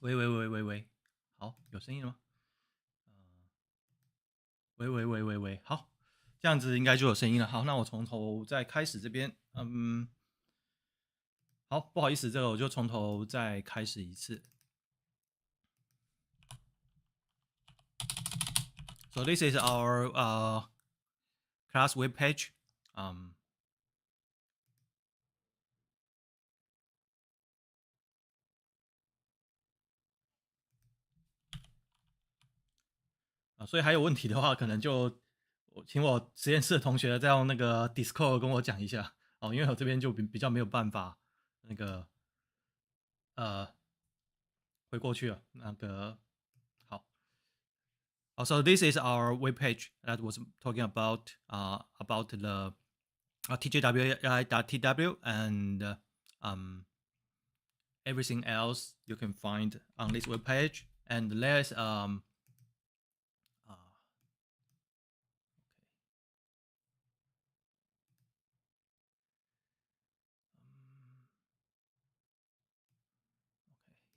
喂，好，有声音了吗？喂，好，这样子应该就有声音了。好，那我从头再开始这边。好，不好意思，这个我就从头再开始一次。So this is our class web page. Um, 所以还有问题的话，可能就请我实验室的同学再用那个 Discord 跟我讲一下哦，因为我这边就比较没有办法那个呃回过去了。那个好。So this is our web page that was talking about the tjwai.tw and everything else you can find on this web page. And there's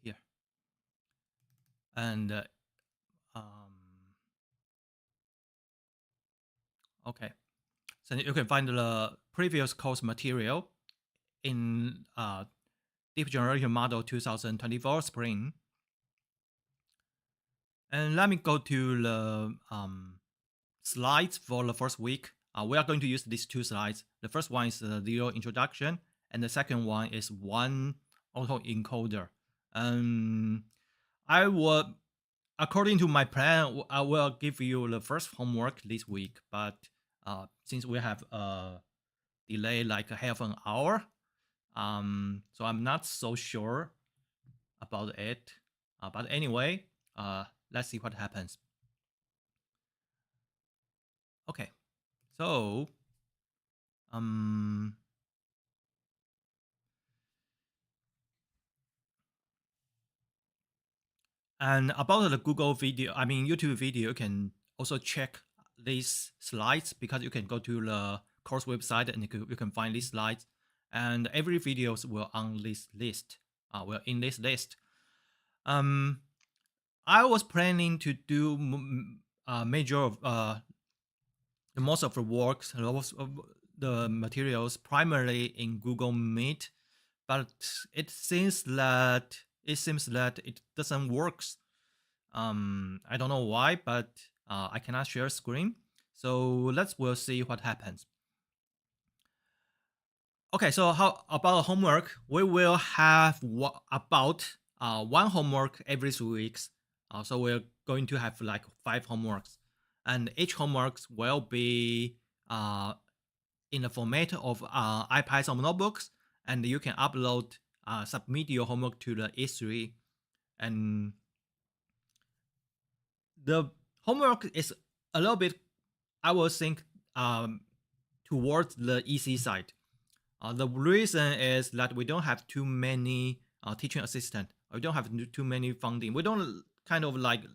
here and um, okay, so you can find the previous course material in Deep Generation Model 2024 Spring. And let me go to the slides for the first week. We are going to use these two slides. The first one is the zero introduction, and the second one is one autoencoder. I will, according to my plan, I will give you the first homework this week. But since we have a delay like half an hour, so I'm not so sure about it. But anyway, let's see what happens. Okay, so and about the Google video, I mean YouTube video, you can also check these slides because you can go to the course website and you can find these slides. And every videos will on this list. Will in this list. I was planning to do major of most of the works, most of the materials primarily in Google Meet, but it seems that it doesn't work. I don't know why, but I cannot share screen. So we'll see what happens. Okay, so how about homework? We will have about one homework every 2 weeks. So we're going to have like 5 homeworks, and each homework will be in the format of IPython notebooks, and you can upload submit your homework to the E3, and the homework is a little bit, I will think, towards the easy side. The reason is that we don't have too many teaching assistant. We don't have too many funding. We don't kind of like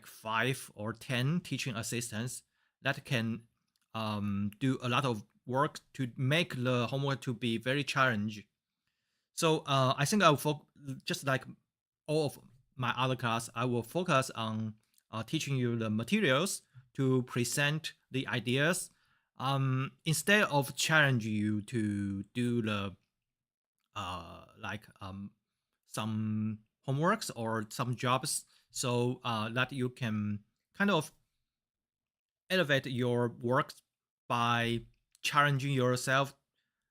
5 or 10 teaching assistants that can do a lot of work to make the homework to be very challenging. So I think I will just like all of my other class, I will focus on teaching you the materials to present the ideas instead of challenge you to do the some homeworks or some jobs, so that you can kind of elevate your work by challenging yourself.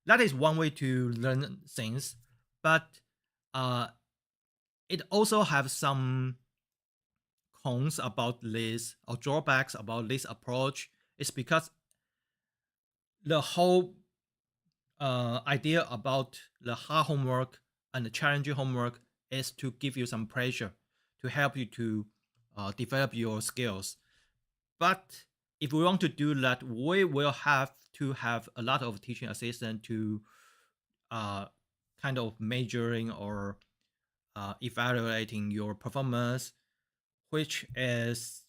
That is one way to learn things, but it also have some cons about this or drawbacks about this approach. Is because the whole idea about the hard homework and the challenging homework is to give you some pressure to help you to develop your skills. But if we want to do that, we will have to have a lot of teaching assistant to kind of measuring or evaluating your performance, which is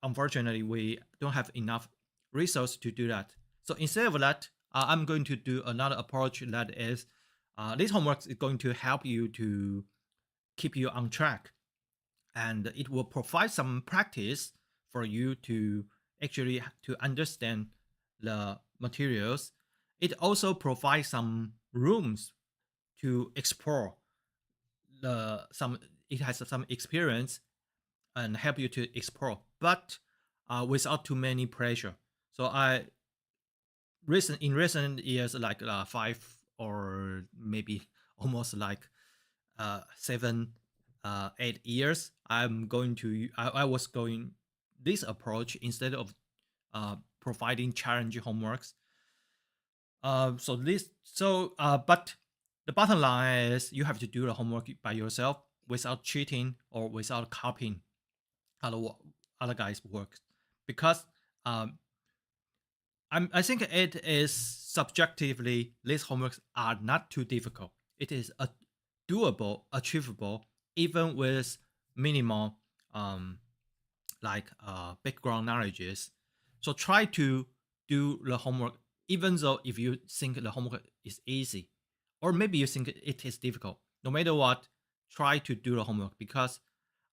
unfortunately we don't have enough resource to do that. So instead of that, I'm going to do another approach that is this homework is going to help you to keep you on track, and it will provide some practice for you to actually to understand the materials. It also provides some rooms to explore the some. It has some experience and help you to explore, but without too many pressure. So I in recent years, like 5 or maybe almost like 7 8 years, I was going this approach instead of providing challenging homeworks. But the bottom line is you have to do the homework by yourself without cheating or without copying other guys' work, because um, I think it is subjectively these homeworks are not too difficult. It is doable, achievable, even with minimal um, background knowledges. So try to do the homework, even though if you think the homework is easy, or maybe you think it is difficult. No matter what, try to do the homework, because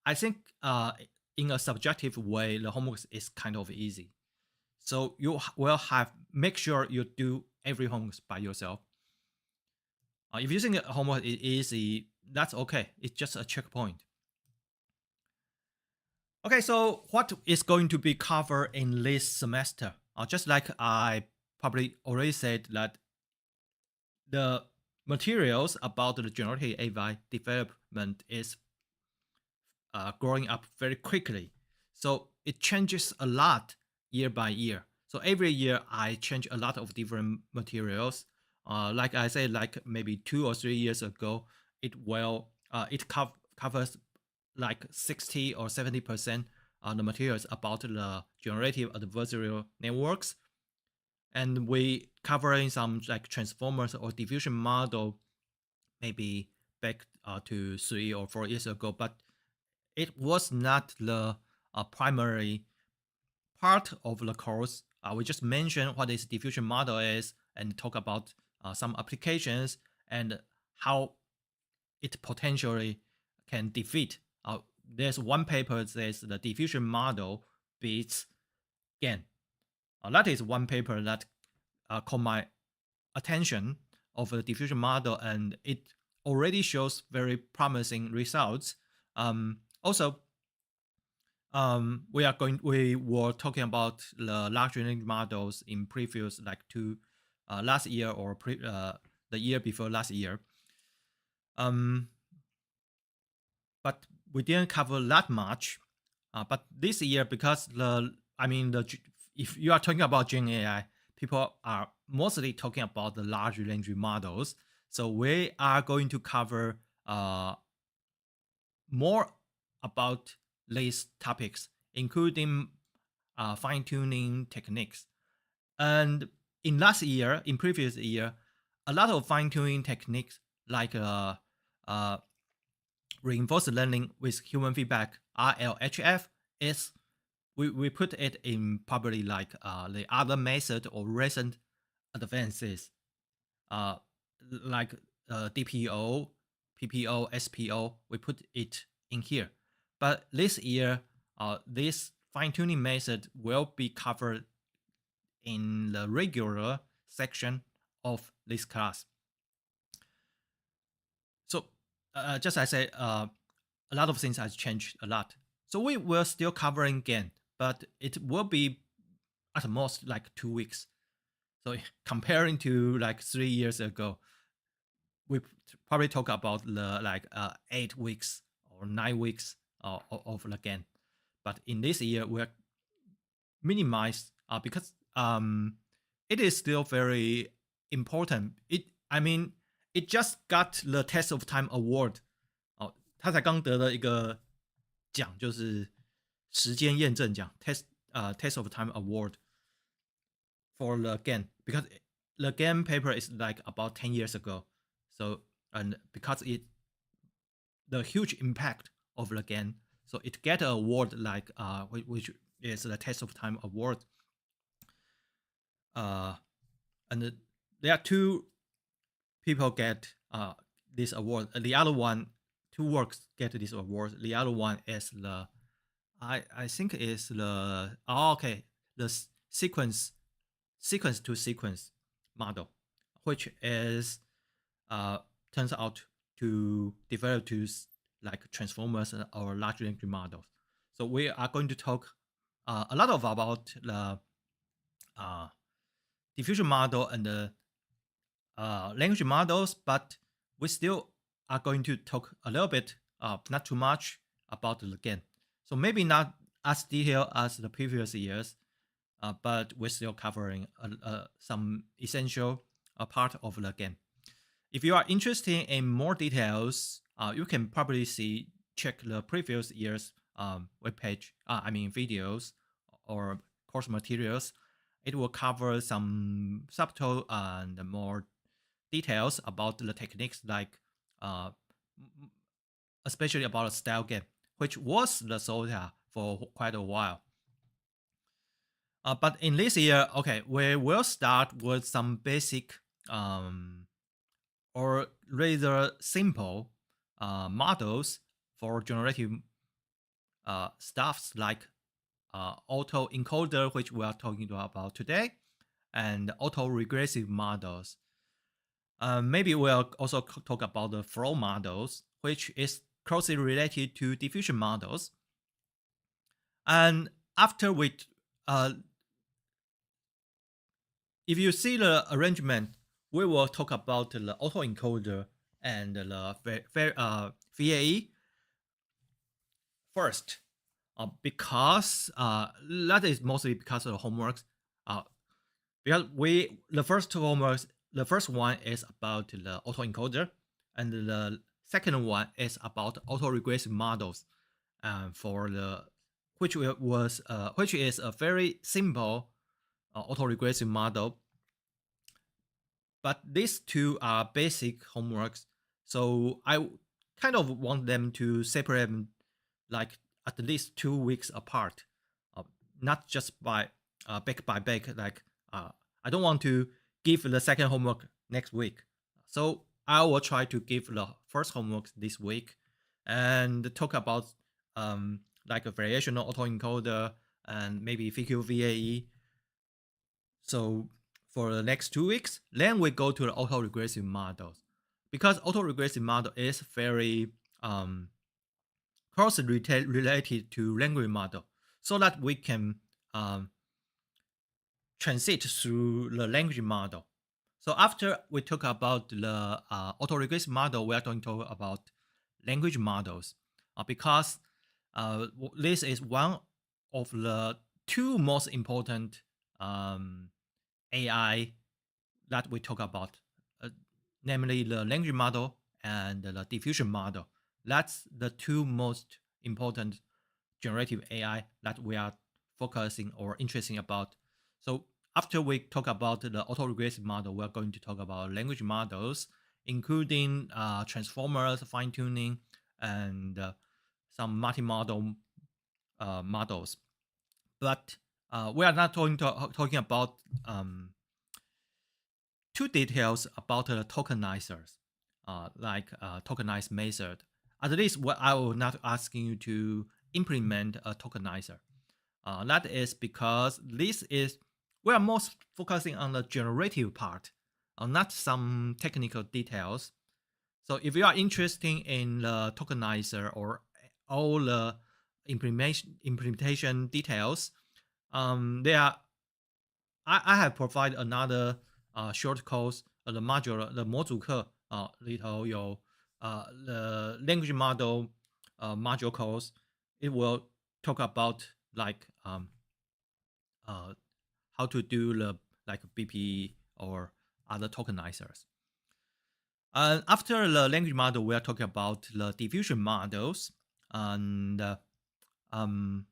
I think in a subjective way, the homework is kind of easy. So you will have make sure you do every homework by yourself. If you think homework is easy, that's okay. It's just a checkpoint. Okay, so what is going to be covered in this semester? Just like I probably already said, that the materials about the generative AI development is growing up very quickly. So it changes a lot year by year. So every year I change a lot of different materials. Like I said, like maybe 2 or 3 years ago, it covers like 60 or 70% the materials about the generative adversarial networks, and we covering some like transformers or diffusion model maybe back to 3 or 4 years ago, but it was not the primary part of the course. We just mentioned what this diffusion model is and talk about some applications and how it potentially can defeat. There's one paper that says the diffusion model beats GAN. That is one paper that caught my attention of the diffusion model, and it already shows very promising results. Also, we were talking about the large language models in previous like last year or the year before last year. But we didn't cover that much. But this year, because if you are talking about Gen AI, people are mostly talking about the large language models. So we are going to cover more about these topics, including fine tuning techniques. And in previous year, a lot of fine tuning techniques like reinforced learning with human feedback, RLHF, is we put it in probably like the other method or recent advances, uh, like DPO, PPO, SPO. We put it in here. But this year, this fine tuning method will be covered in the regular section of this class. So just as I said, a lot of things has changed a lot. So we will still covering GAN, but it will be at most like 2 weeks. So comparing to like 3 years ago, we probably talk about the 8 weeks or 9 weeks of the GAN. But in this year, we're minimized because it is still very important. It just got the Test of Time Award. 他才刚得了一个奖，就是时间验证奖 Test of Time Award for the GAN, because the GAN paper is like about 10 years ago. So, and because the huge impact of the GAN, so it get an award like which is the Test of Time Award. And there are two people get this award. The other one two works get this award. The other one is the I think is the the sequence to sequence model, which is uh turns out to develop to like transformers or large language models. So we are going to talk a lot of about the uh, diffusion model and the language models, but we still are going to talk a little bit, not too much about the game. So maybe not as detailed as the previous years, but we're still covering some essential part of the game. If you are interested in more details, you can probably check the previous year's webpage. I mean videos or course materials. It will cover some subtle and more details about the techniques, like uh, especially about a style game, which was the Sota for quite a while. But in this year, okay, we will start with some basic or rather simple models for generative stuffs like auto encoder, which we are talking about today, and auto regressive models. Maybe we'll also talk about the flow models, which is closely related to diffusion models. And after uh, if you see the arrangement, we will talk about the autoencoder and the VAE first, because that is mostly because of the homeworks. Uh, because the first one is about the autoencoder, and the second one is about autoregressive models, for the which is a very simple autoregressive model. But these two are basic homeworks, so I kind of want them to separate them like at least 2 weeks apart, uh, not just by back by back. Like I don't want to give the second homework next week, so I will try to give the first homework this week and talk about like a variational autoencoder and maybe VQVAE. So for the next 2 weeks, then we go to the autoregressive models, because autoregressive model is very closely related to language model, so that we can transit through the language model. So after we talk about the autoregressive model, we are going to talk about language models, because this is one of the two most important AI that we talk about, namely the language model and the diffusion model. That's the two most important generative AI that we are focusing or interesting about. So after we talk about the autoregressive model, we're going to talk about language models, including transformers, fine tuning, and some multi-model models. But we are not talking about two details about the tokenizers, like tokenized method. At least what I will not asking you to implement a tokenizer. That is because we are most focusing on the generative part, not some technical details. So if you are interested in the tokenizer or all the implementation details, there are I have provided another short course, the模组课里头有the language model module course. It will talk about like how to do the like BP or other tokenizers. And after the language model, we are talking about the diffusion models, and um,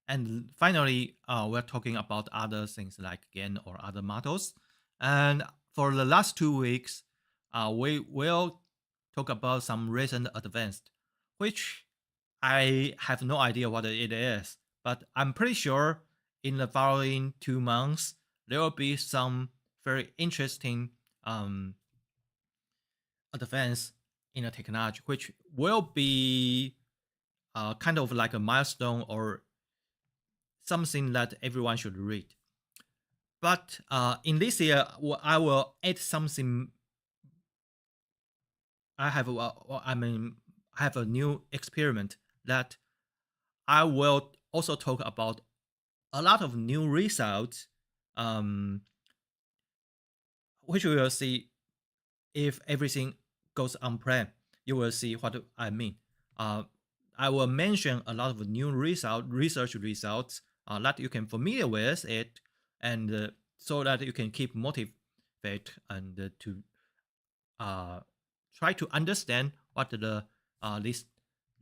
and finally, we're talking about other things like GAN or other models. And for the last 2 weeks, we will talk about some recent advanced, which I have no idea what it is, but I'm pretty sure in the following 2 months, there will be some very interesting advance in a technology, which will be kind of like a milestone or something that everyone should read. But in this year, I will add something. I have, I have a new experiment that I will also talk about a lot of new results, um, which we will see if everything goes on plan. You will see what I mean. Uh, I will mention a lot of new research results that you can familiar with it, and so that you can keep motivated and to try to understand what the this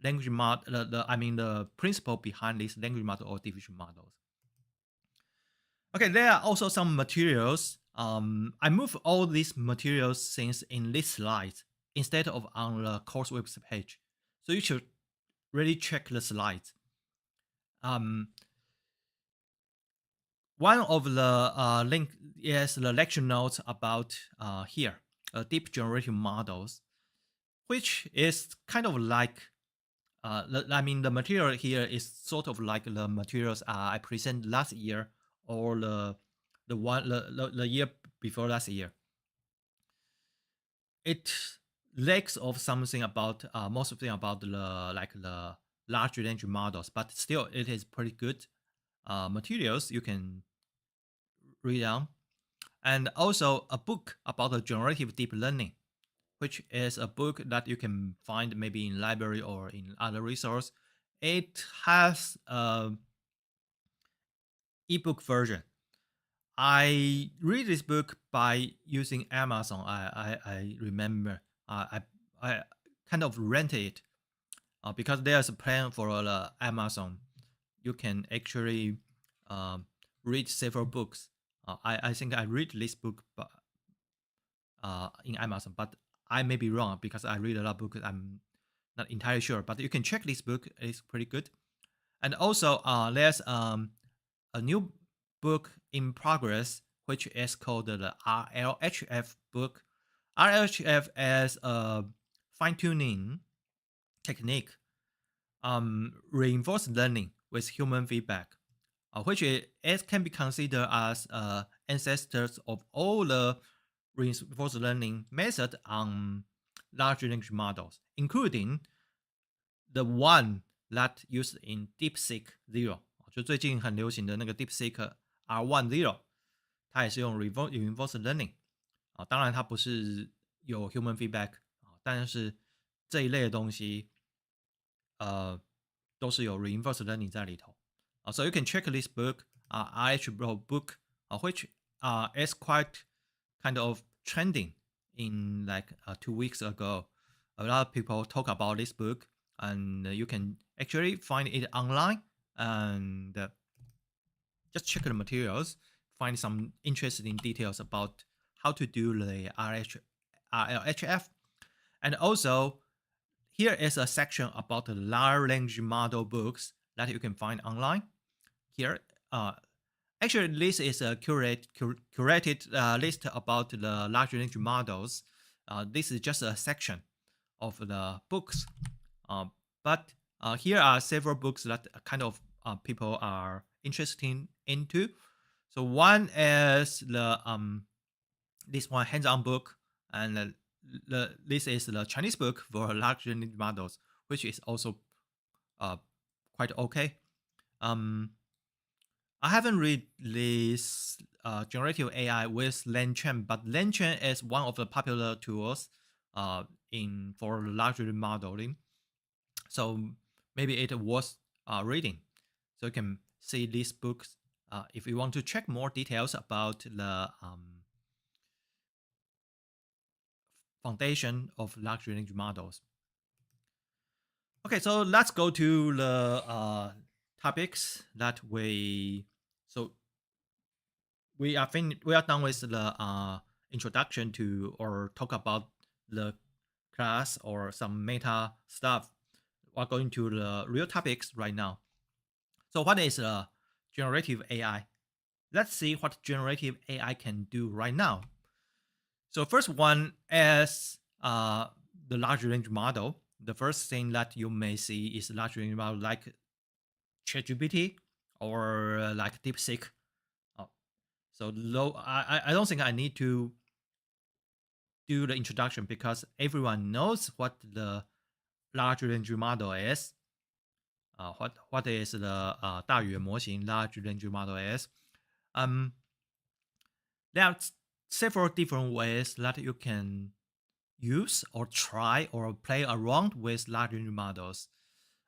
language model, the principle behind this language model or diffusion models. Okay, there are also some materials. I move all these materials things in this slide instead of on the course website page. So you should really check the slides. One of the link is the lecture notes about here, deep generative models, which is kind of like the material here is sort of like the materials I presented last year or the year before last year. It lacks of something about most of them about the large language models, but still it is pretty good materials you can read on, and also a book about the generative deep learning, which is a book that you can find maybe in library or in other resource. It has a ebook version. I read this book by using Amazon. I remember I kind of rented it because there's a plan for Amazon. You can actually read several books. I think I read this book in Amazon, but I may be wrong because I read a lot of books. I'm not entirely sure, but you can check this book. It's pretty good. And also, there's a new book in progress, which is called the RLHF book. RLHF is a fine-tuning technique, reinforced learning with human feedback, which it can be considered as ancestors of all the reinforced learning methods on large language models, including the one that used in DeepSeek Zero，就最近很流行的那个 DeepSeek R1 Zero，它也是用 reinforced learning 当然它不是有 human feedback 但是这一类的东西都是有 reinforced learning 在里头so you can check this book RH book which is quite kind of trending in like 2 weeks ago. A lot of people talk about this book, and you can actually find it online and just check the materials, find some interesting details about how to do the RLHF. And also, here is a section about the large language model books that you can find online. Here, actually, this is a curated list about the large language models. This is just a section of the books, but here are several books that kind of people are interested into. So one is the this one hands-on book, and this is the Chinese book for large language models, which is also quite okay. I haven't read this generative AI with LangChain, but LangChain is one of the popular tools for large language modeling. So maybe it was reading. So you can see these books if you want to check more details about the foundation of large language models. Okay, so let's go to the topics that we are done with the introduction to or talk about the class or some meta stuff. We're going to the real topics right now. So what is generative AI? Let's see what generative AI can do right now. So first one is the large language model, the first thing that you may see is large language model like ChatGPT or like DeepSeek. Uh, so low, I don't think I need to do the introduction because everyone knows what the large language model is. What is the 大语言模型 large language model is? Um, there are several different ways that you can use or try or play around with large language models.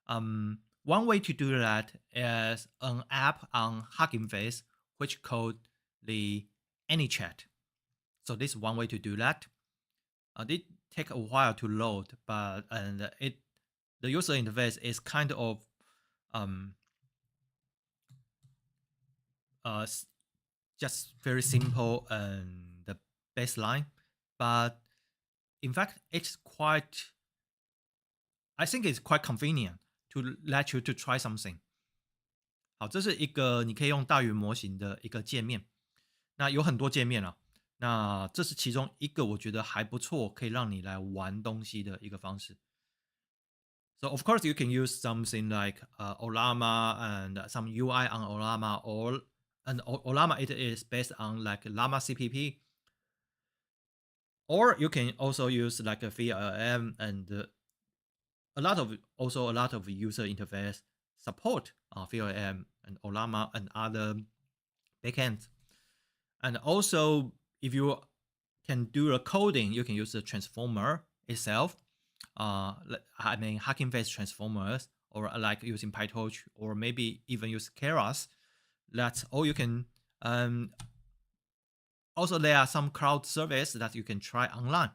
One way to do that is an app on Hugging Face which called the AnyChat. So this is one way to do that. It take a while to load, but the user interface is kind of just very simple and the baseline, but in fact it's quite. I think it's quite convenient to let you to try something. 好，这是一个你可以用大语言模型的一个界面。那有很多界面啊，那这是其中一个我觉得还不错，可以让你来玩东西的一个方式。So of course you can use something like Olama and some UI on Olama, and Olama it is based on like Llama CPP, or you can also use like a VLM and a lot of user interface support VLM and Olama and other backends. And also, if you can do a coding, you can use the transformer itself. I mean, Hugging Face transformers, or like using PyTorch, or maybe even use Keras. That's all you can. Also, there are some cloud service that you can try online.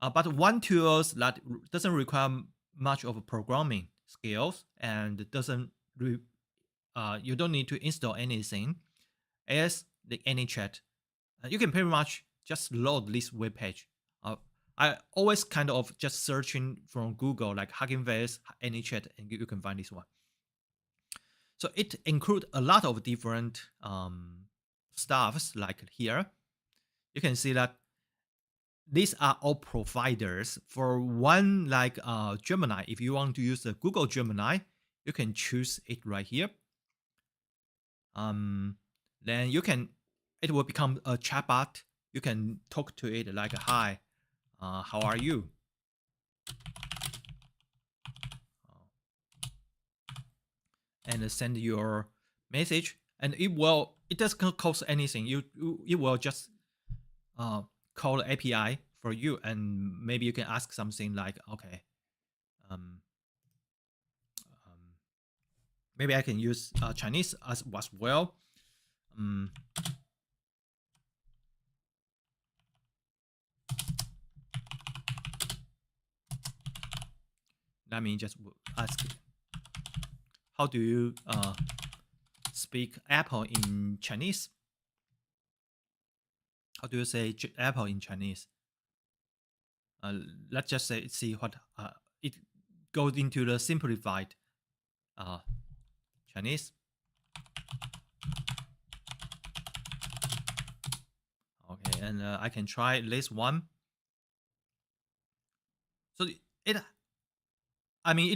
But one tool that doesn't require much of programming skills and doesn't you don't need to install anything is the AnyChat. You can pretty much just load this web page. I always kind of just searching from Google like Hugging Face, AnyChat, and you can find this one. So it includes a lot of different stuffs like here. You can see that these are all providers. For one like Gemini, if you want to use the Google Gemini, you can choose it right here. Then it will become a chatbot. You can talk to it like, hi, how are you? And send your message, and it doesn't cost anything. It will just call the API for you, and maybe you can ask something like, okay, maybe I can use Chinese as well. Let me just ask, how do you speak apple in Chinese? How do you say apple in Chinese? Let's just see what it goes into the simplified Chinese. Okay, and I can try this one. So it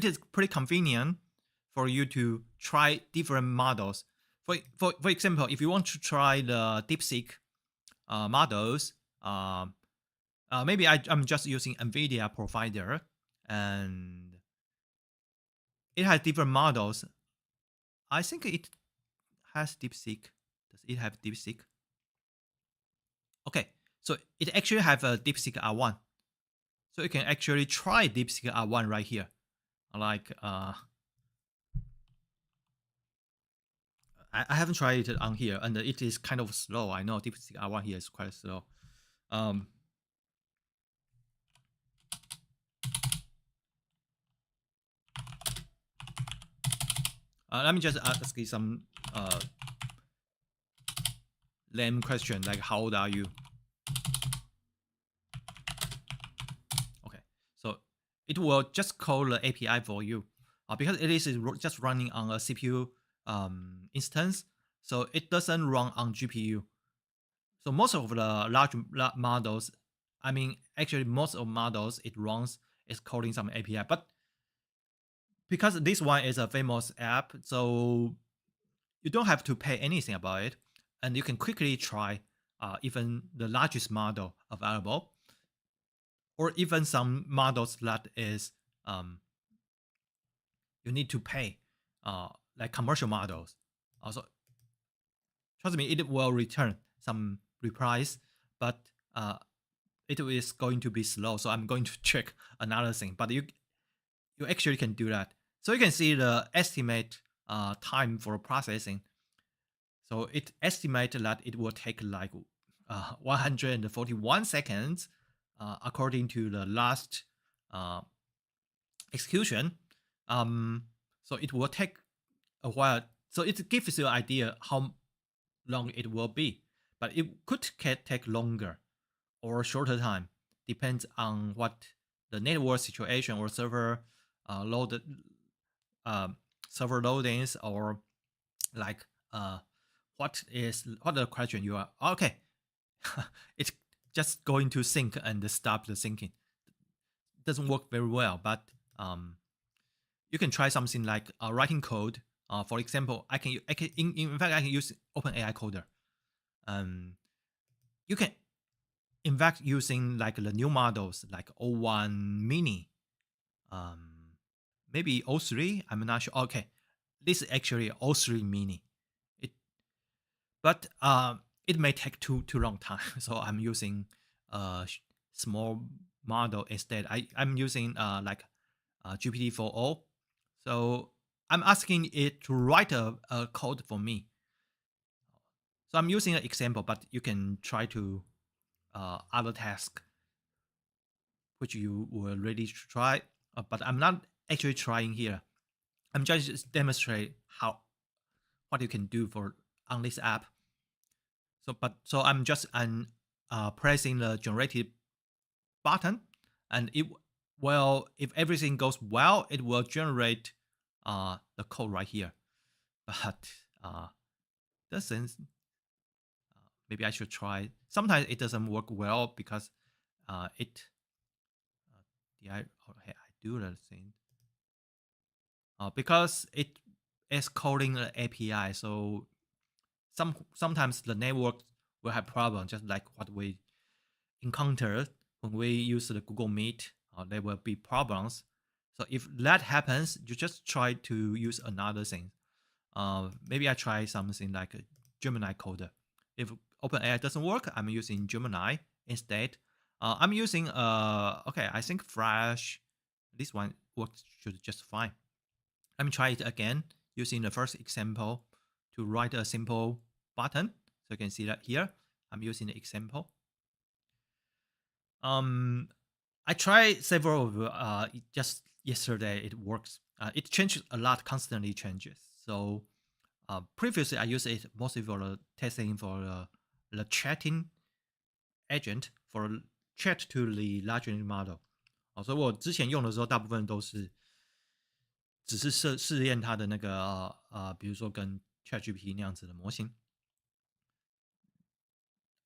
is pretty convenient for you to try different models. For example, if you want to try the DeepSeek models, maybe I'm just using NVIDIA provider, and it has different models. I think it has DeepSeek. Does it have DeepSeek? Okay, so it actually have a DeepSeek R1. So you can actually try DeepSeek R1 right here. Like I haven't tried it on here, and it is kind of slow. I know DeepSeek R1 here is quite slow. Let me just ask you some lame question like, how old are you? Okay, so it will just call the API for you because it is just running on a CPU instance, so it doesn't run on GPU. So most of the large models I mean, actually, most of models it runs is calling some API, but because this one is a famous app, so you don't have to pay anything about it, and you can quickly try even the largest model available, or even some models that is you need to pay, like commercial models. Also, trust me, it will return some replies, but it is going to be slow. So I'm going to check another thing. But you actually can do that. So you can see the estimate time for processing. So it estimated that it will take like 141 seconds according to the last uh, execution. So it will take a while. So it gives you an idea how long it will be, but it could take longer or shorter time, depends on what the network situation or server load, um, server loadings, or like what the question you are. Okay, it's just going to sync and stop the syncing. Doesn't work very well, but you can try something like writing code. For example, I can in fact I can use OpenAI Coder. You can in fact using like the new models like O1 Mini, maybe O3. I'm not sure. Okay, this is actually O3 Mini. It but it may take too long time. So I'm using a small model instead. I'm using like GPT-4o. So I'm asking it to write a code for me. So I'm using an example, but you can try to other task which you were ready to try. But I'm not actually trying here. I'm just demonstrate how what you can do for on this app. So I'm just pressing the generative button, and it well, if everything goes well, it will generate the code right here. But doesn't maybe I should try. Sometimes it doesn't work well because it did I do the thing because it is calling the API. So sometimes the network will have problems, just like what we encountered when we use the Google Meet. There will be problems. So if that happens, you just try to use another thing. Maybe I try something like a Gemini coder. If OpenAI doesn't work, I'm using Gemini instead. I'm using okay, I think Flash. This one works should just fine. Let me try it again using the first example to write a simple button. So you can see that here. I'm using the example. I tried several of just yesterday. It works. It changes a lot, constantly changes. So previously I used it mostly for the testing for the chatting agent for chat to the large language model。所以我之前用的时候，大部分都是只是试验它的那个比如说跟 ChatGPT 那样子的模型，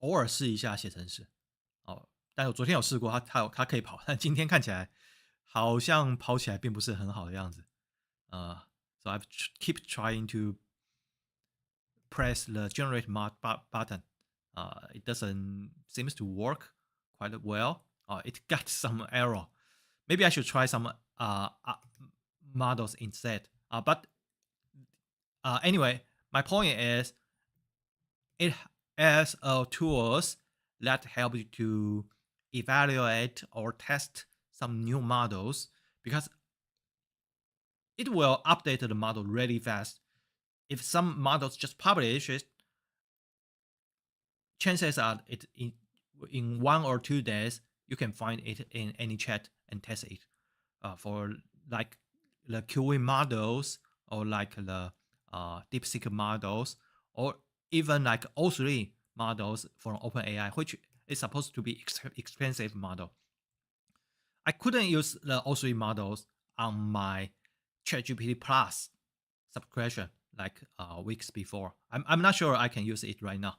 偶尔试一下写程式。但我昨天有试过，它可以跑，但今天看起来好像跑起来并不是很好的样子。So I keep trying to press the generate button. It doesn't seems to work quite well. It got some error. Maybe I should try some models instead. But anyway, my point is it has tools that help you to evaluate or test some new models because it will update the model really fast. If some models just publish it, chances are it in 1 or 2 days you can find it in any chat and test it. For like the QA models or like the DeepSeek models or even like O3 models from OpenAI, which is supposed to be expensive model. I couldn't use the O3 models on my ChatGPT Plus subscription like weeks before. I'm not sure I can use it right now,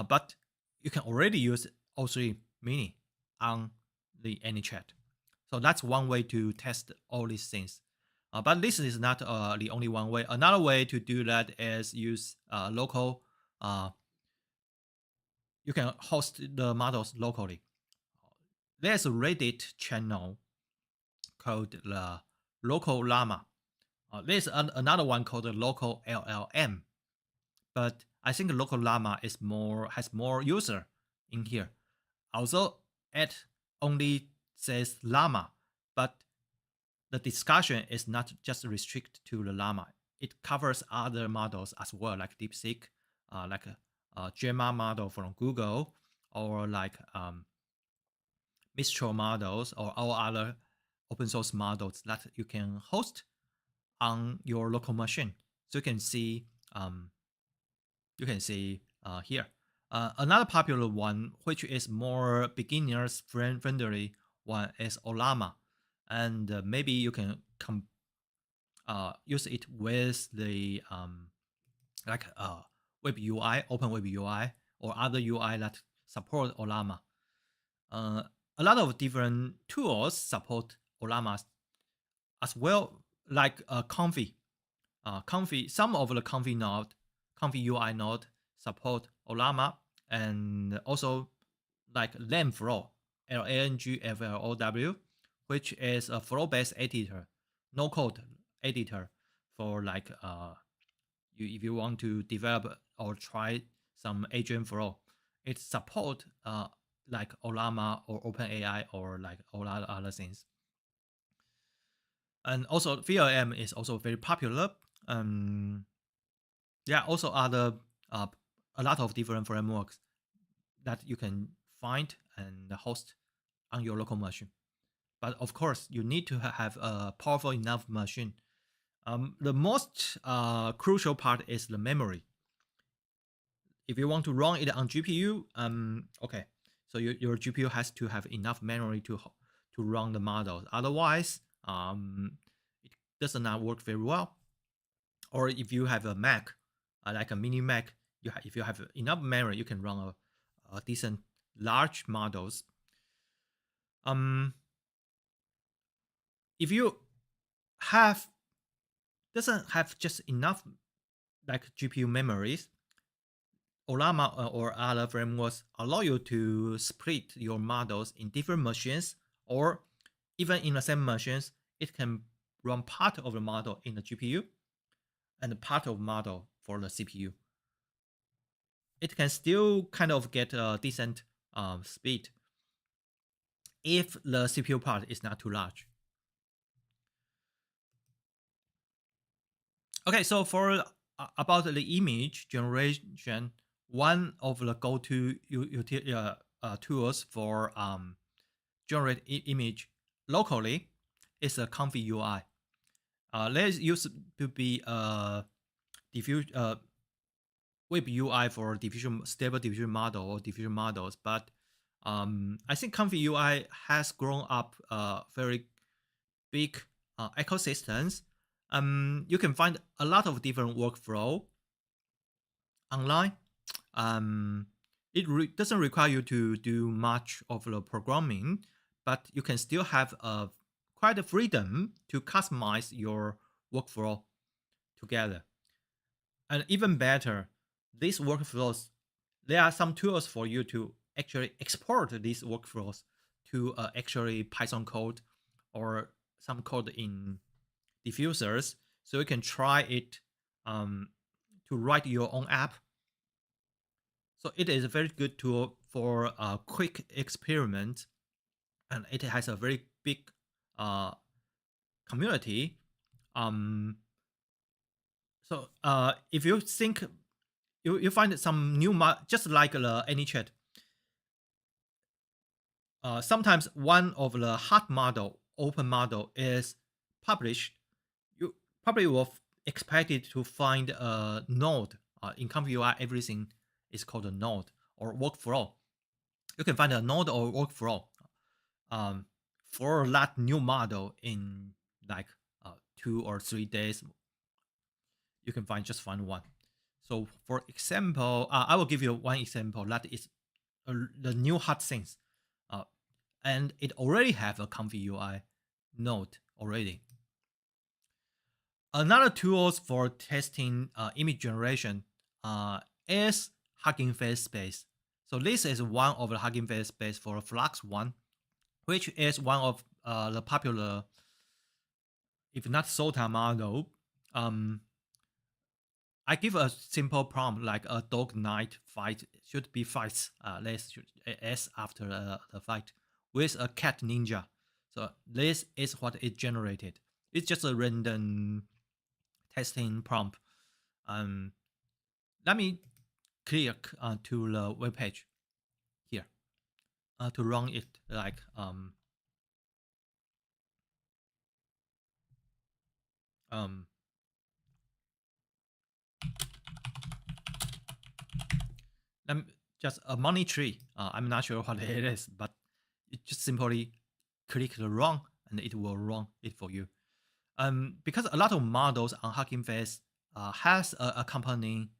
but you can already use O3 Mini. on the AnyChat. So that's one way to test all these things. But this is not the only one way. Another way to do that is use local. You can host the models locally. There's a Reddit channel called the Local Llama. There's another one called the Local LLM, but I think Local Llama has more user in here. Also, it only says Llama, but the discussion is not just restricted to the Llama. It covers other models as well, like DeepSeek, like a Gemma model from Google, or like Mistral models, or all other open source models that you can host on your local machine. So you can see here. Another popular one, which is more beginners friendly one, is Olama, and maybe you can use it with the like web UI, open web UI, or other UI that support Olama. A lot of different tools support Olama as well, like Comfy. Some of the Comfy UI node support Olama, and also like Langflow, Langflow, which is a flow-based editor, no-code editor for like if you want to develop or try some agent flow. It support like Olama or OpenAI or like all other things. And also VLM is also very popular. Also other a lot of different frameworks that you can find and host on your local machine. But of course, you need to have a powerful enough machine. The most crucial part is the memory. If you want to run it on GPU, okay, so your GPU has to have enough memory to run the models. Otherwise, it does not work very well. Or if you have a Mac, like a mini Mac, if you have enough memory, you can run a decent large models. If you doesn't have just enough like GPU memories, Olama or other frameworks allow you to split your models in different machines, or even in the same machines, it can run part of the model in the GPU and part of model for the CPU. It can still kind of get a decent speed if the CPU part is not too large. Okay, so for about the image generation, one of the go-to tools for generate image locally is a Comfy UI. There used to be a web UI for stable diffusion model or diffusion models, but I think Comfy UI has grown up very big ecosystems. You can find a lot of different workflow online. It doesn't require you to do much of the programming, but you can still have quite a freedom to customize your workflow together. And even better, these workflows, there are some tools for you to actually export these workflows to actually Python code or some code in diffusers, so you can try it to write your own app. So it is a very good tool for a quick experiment, and it has a very big community. So if you think you find some new just like the AnyChat, sometimes one of the hot model, open model is published, you probably will expect it to find a node. In Comfy UI, everything is called a node or workflow. You can find a node or workflow for that new model in like 2 or 3 days. You can find one. So for example, I will give you one example that is the new hot things. and it already have a comfy UI node already. Another tools for testing image generation is Hugging Face space. So this is one of the Hugging Face space for Flux One, which is one of the popular, if not SOTA model. I give a simple prompt like a dog night fight should be fights. Let's S after the fight with a cat ninja. So this is what it generated. It's just a random testing prompt. Let me click to the web page here to run it like just a money tree. I'm not sure what it is, but you just simply click the run and it will run it for you. Because a lot of models on Hugging Face has a accompanying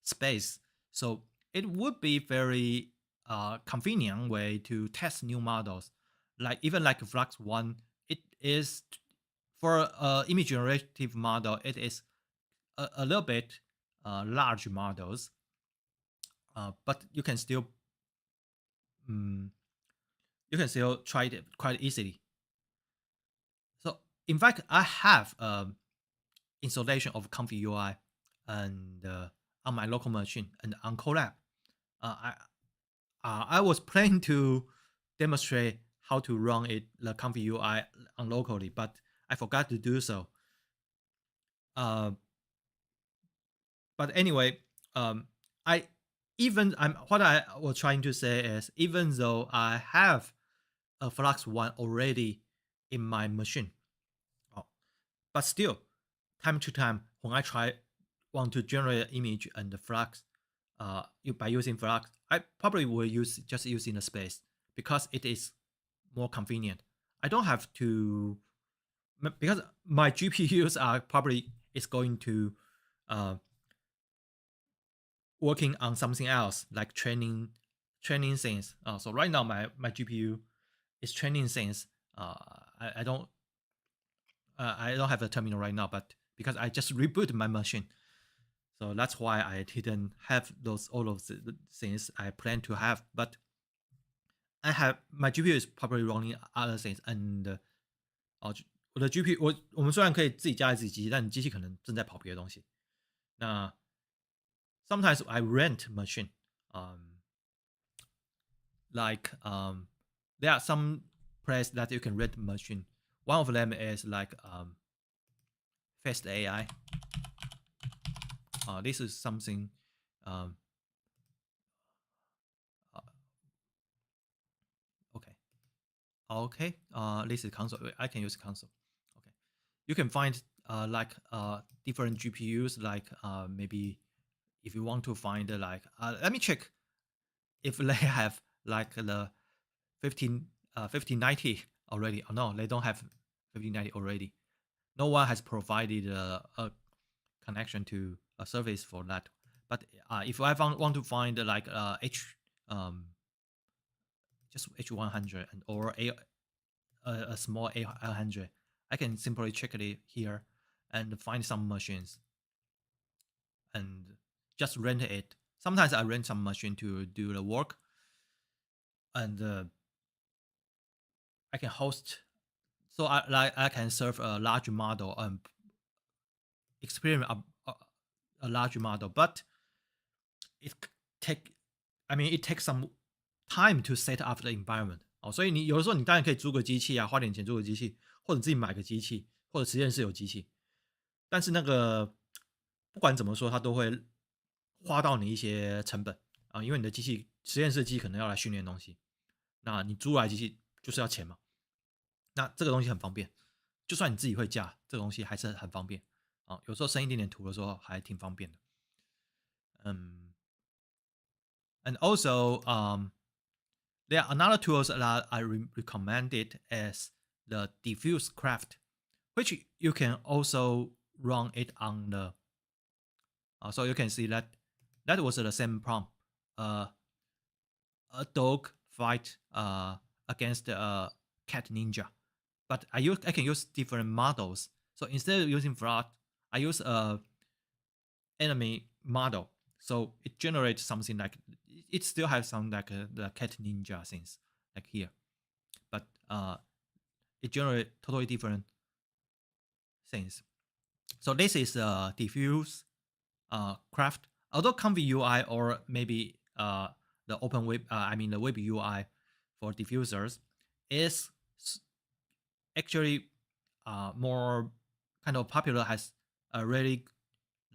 space, so it would be very convenient way to test new models. Like even like Flux One, it is for image generative model. It is a little bit large models, but you can still try it quite easily. So in fact, I have installation of Comfy UI and on my local machine and on Colab. I was planning to demonstrate how to run it the Comfy UI on locally, but I forgot to do so. But anyway, I what I was trying to say is even though I have a Flux One already in my machine, but still, time to time when I want to generate an image and the Flux, by using Flux, I probably will just using the space because it is more convenient. I don't have to because my GPUs are probably is going to working on something else like training things. So right now my GPU is training things. I don't have a terminal right now, but because I just rebooted my machine, so that's why I didn't have all of the things I plan to have. But I have my GPU is probably running other things, and 我的 GPU 我们虽然可以自己加在自己机器，但你机器可能正在跑别的东西。那 sometimes I rent machine, like there are some place that you can rent machine. One of them is like Fast AI. This is something. Okay. Okay. This is console. I can use console. Okay. You can find like different GPUs. Like maybe if you want to find like let me check if they have like the 1590 already. Oh, no, they don't have 1590 already. No one has provided a connection to a service for that. But if I want to find like just H100 and or a small A100, I can simply check it here and find some machines and just rent it. Sometimes I rent some machine to do the work, and I can host. So I can serve a large model and experiment a large model, but it take it takes some time to set up the environment. 所以你有的时候你当然可以租个机器啊，花点钱租个机器，或者自己买个机器，或者实验室有机器。但是那个不管怎么说，它都会花到你一些成本因为你的机器实验室机器可能要来训练东西，那你租来机器就是要钱嘛。那这个东西很方便，就算你自己会架，这个东西还是很方便有时候生一点点图的时候还挺方便的。And also there are another tools that I recommended as the diffuse craft, which you can also run it on the so you can see that was the same prompt. A dog fight against Cat Ninja, but I can use different models. So instead of using Frog, I use a enemy model. So it generates something like it still has some like the Cat Ninja things like here, but it generates totally different things. So this is diffuse craft. Although Comfy UI or maybe the open web, I mean the web UI for diffusers is actually more kind of popular, has a really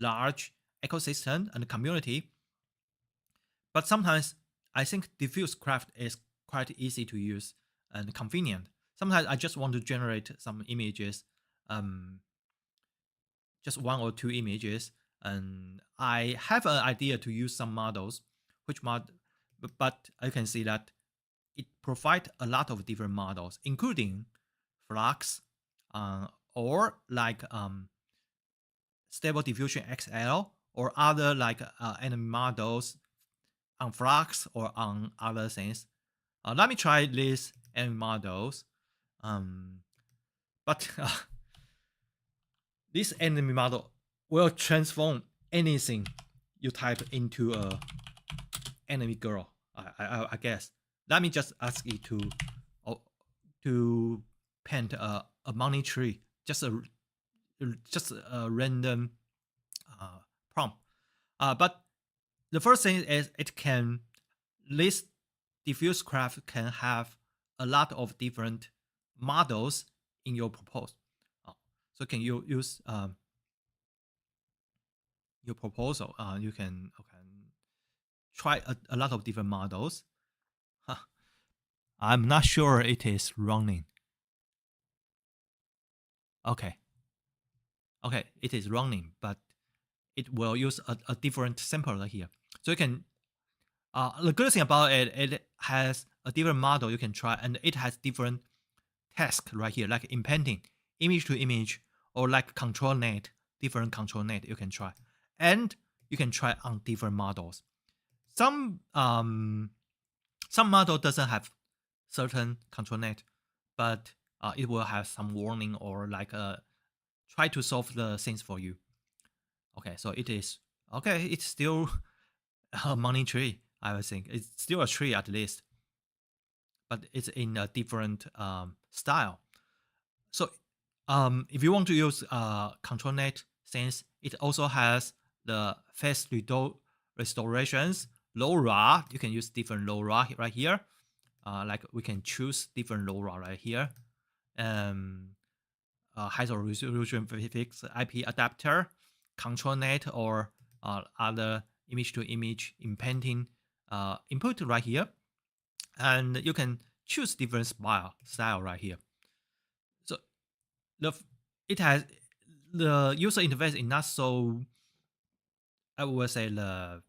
large ecosystem and community. But sometimes I think diffuse craft is quite easy to use and convenient. Sometimes I just want to generate some images, um, just one or two images, and I have an idea to use some models, but I can see that it provides a lot of different models, including Flux, or like Stable Diffusion XL, or other like enemy models on Flux or on other things. Let me try these enemy models. But this enemy model will transform anything you type into a enemy girl. I guess. Let me just ask it to paint a money tree, just a random prompt. But the first thing is this diffuse craft can have a lot of different models in your proposal. So can you use your proposal? You can try a lot of different models. Huh. I'm not sure it is running. Okay. Okay, it is running, but it will use a different sampler here. So you can, the good thing about it, it has a different model you can try, and it has different tasks right here, like impending, image to image, or like control net, different control net you can try. And you can try on different models. Some model doesn't have certain control net, but it will have some warning or like try to solve the things for you. Okay, so it is okay. It's still a money tree. I would think it's still a tree at least, but it's in a different style. So if you want to use control net things, it also has the face restorations, LoRa. You can use different LoRa right here. Like we can choose different LoRa right here. High resolution fixed IP adapter, control net, or other image to image impending input right here. And you can choose different style right here. So it has the user interface is not so, I would say, the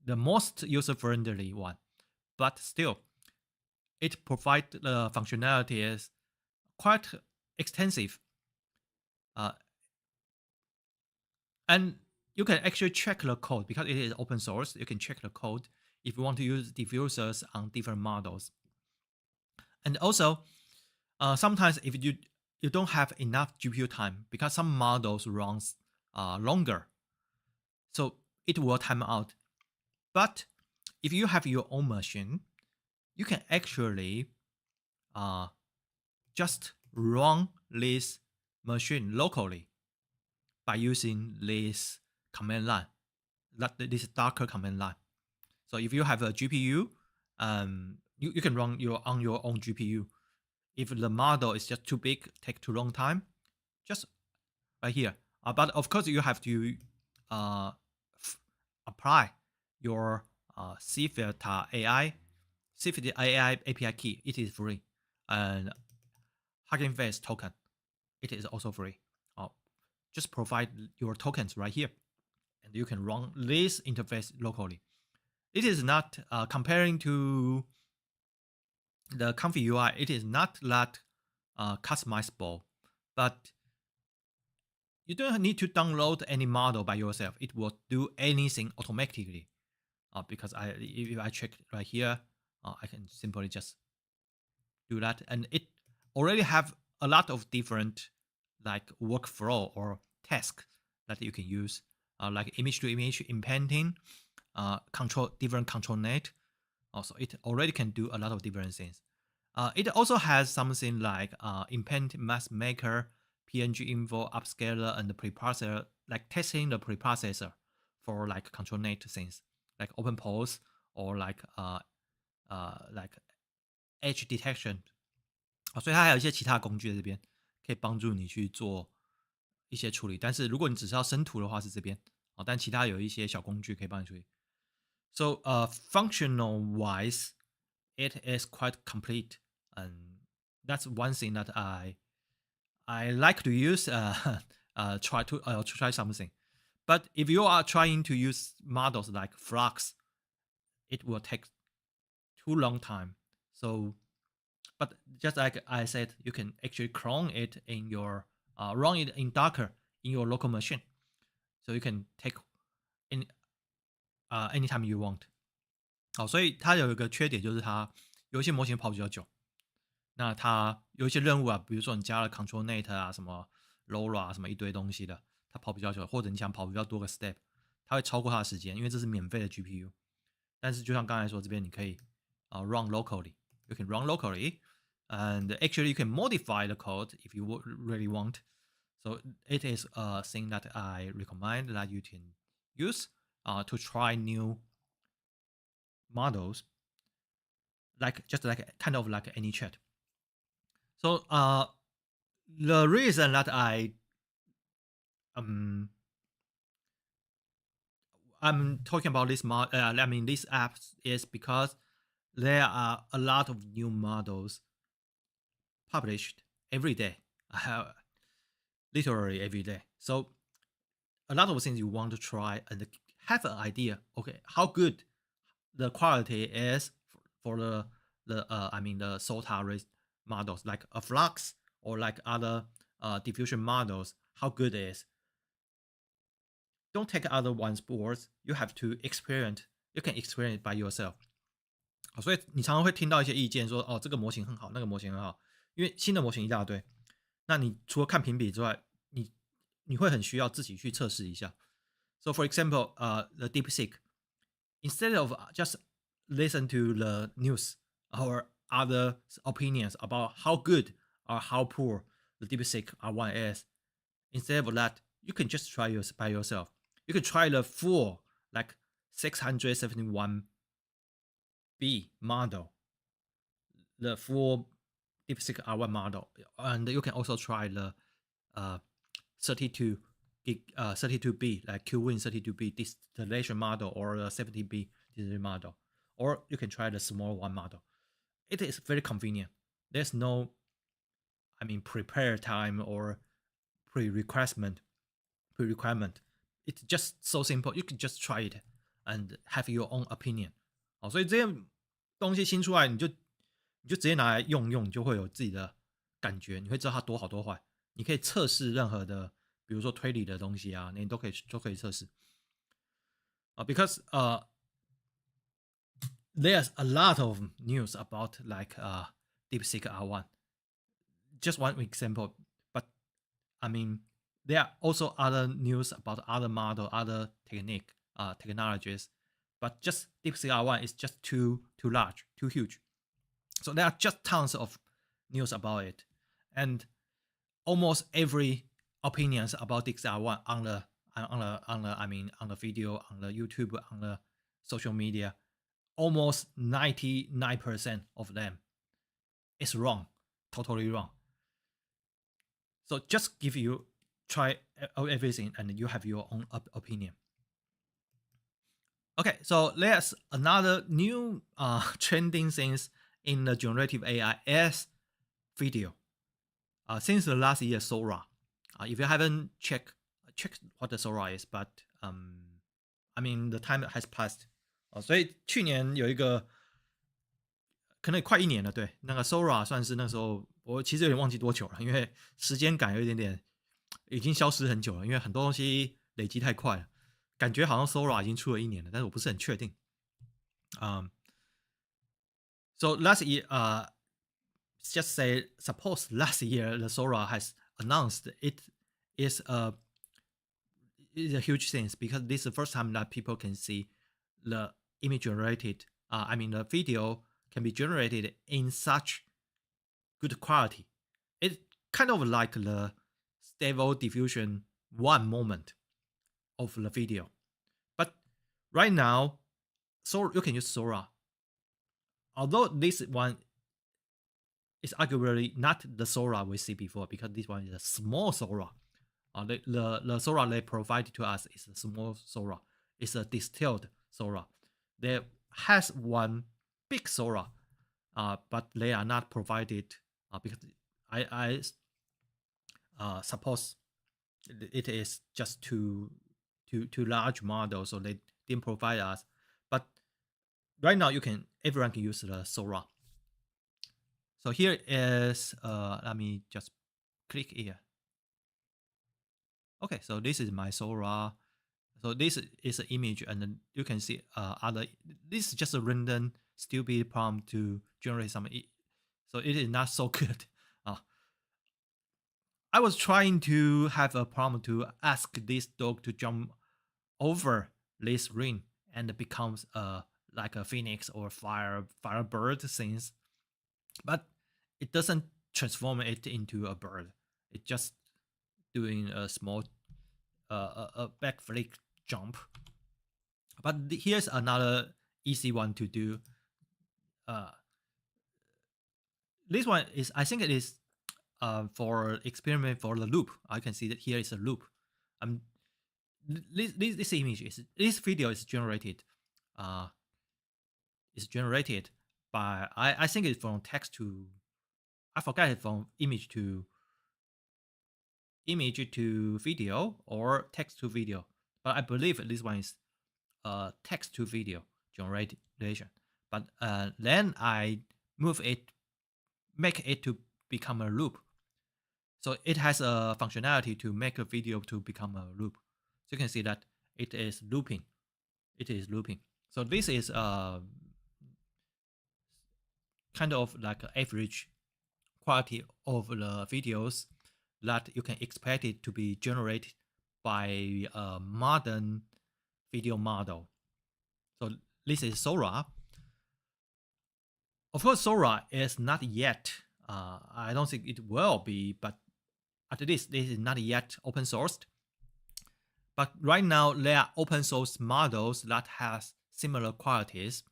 most user friendly one, but still it provides the functionality is quite extensive, and you can actually check the code because it is open source. You can check the code if you want to use diffusers on different models. And also sometimes if you don't have enough GPU time, because some models runs longer, so it will time out. But if you have your own machine, you can actually just run this machine locally by using this command line, this Docker command line. So if you have a GPU, you can run on your own GPU. If the model is just too big, take too long time, just right here. But of course, you have to apply your Cifta AI API key. It is free, and Hugging Face token, it is also free. Just provide your tokens right here, and you can run this interface locally. It is not comparing to the Comfy UI. It is not that customizable, but you don't need to download any model by yourself. It will do anything automatically. Because if I check right here, I can simply just do that, and it already have a lot of different like workflow or tasks that you can use, like image to image impending, control different control net. Also, it already can do a lot of different things. It also has something like impend mask maker, PNG info, upscaler, and the preprocessor, like testing the preprocessor for like control net things, like open pose or like edge detection。所以它还有一些其他工具在这边可以帮助你去做一些处理。但是如果你只是要生图的话是这边，但其他有一些小工具可以帮你处理。So functional wise, it is quite complete, and that's one thing that I like to use. Try to try something, but if you are trying to use models like Flux, it will take too long time. So, but just like I said, you can actually clone it in your run it in Docker in your local machine, so you can take any anytime you want. 好，所以它有一个缺点就是它有一些模型跑比较久。那它有一些任务啊，比如说你加了 control net 啊，什么 LoRa 啊，什么一堆东西的，它跑比较久，或者你想跑比较多个 step，它会超过它的时间，因为这是免费的 GPU。但是就像刚才说，这边你可以run locally，you can run locally，and actually you can modify the code if you really want. So it is a thing that I recommend that you can use to try new models, like just like kind of like any chat. So the reason that I'm talking about this these apps is because there are a lot of new models published every day, literally every day. So a lot of things you want to try and have an idea. Okay, how good the quality is for the the SOTA raised models like a Flux or like other diffusion models. How good it is. Don't take other one's words. You have to experience. You can experience it by yourself. 所以你常常会听到一些意见说，哦，这个模型很好，那个模型很好，因为新的模型一大堆。那你除了看评比之外，你会很需要自己去测试一下。So for example, the DeepSeek, instead of just listen to the news or other opinions about how good or how poor the DeepSeek R1 is, instead of that, you can just try by yourself. You can try the full like 671B model, the full DeepSeek R1 model, and you can also try the 32 32B like QWin 32B distillation model or the 70B distillation model, or you can try the small one model. It is very convenient. There's no, prepare time or pre-requirement. It's just so simple. You can just try it and have your own opinion. 好，所以这些东西新出来，你就直接拿来用，你就会有自己的感觉，你会知道它多好多坏。你可以测试任何的，比如说推理的东西啊，你都可以测试。Because there's a lot of news about like DeepSeek R1. Just one example, but there are also other news about other model, other technologies, but just DeepSeek R1 is just too large, too huge. So there are just tons of news about it, and almost every opinions about DeepSeek R1 on the video, on the YouTube, on the social media, almost 99% of them is wrong, totally wrong. So just try everything and you have your own opinion. Okay, so there's another new trending things in the generative AI is video. Since the last year Sora, if you haven't checked what the Sora is, but the time has passed. 所以去年有一个可能快1年了，对，那个 Sora 算是那时候我其实有点忘记多久了，因为时间感有一点已经消失很久了，因为很多东西累积太快了，感觉好像 Sora 已经出了1年了，但是我不是很确定。So last year, just say, suppose last year the Sora has announced it is a huge thing because this is the first time that people can see the image generated. The video can be generated in such good quality. It's kind of like the stable diffusion one moment of the video. But right now, so you can use Sora. Although this one is arguably not the Sora we see before because this one is a small Sora. The Sora they provided to us is a small Sora. It's a distilled Sora. There has one big Sora, but they are not provided because I suppose it is just too large model, so they didn't provide us. But right now, everyone can use the Sora. So here is let me just click here. Okay, so this is my Sora. So this is an image, and then you can see other. This is just a random stupid prompt to generate some. So it is not so good. I was trying to have a prompt to ask this dog to jump over this ring and it becomes like a phoenix or firebird things, but it doesn't transform it into a bird. It's just doing a small a backflip jump. But here's another easy one to do. This one is, I think it is for experiment for the loop. I can see that here is a loop. This image this video is generated by I think it's from text to, I forgot it, from image to video or text to video, but I believe this one is text to video generation. But then I make it to become a loop. So it has a functionality to make a video to become a loop. So you can see that it is looping. So this is kind of like an average quality of the videos that you can expect it to be generated by a modern video model. So this is Sora. Of course, Sora is not yet, I don't think it will be, but at least this is not yet open sourced. But right now, there are open source models that has similar qualities.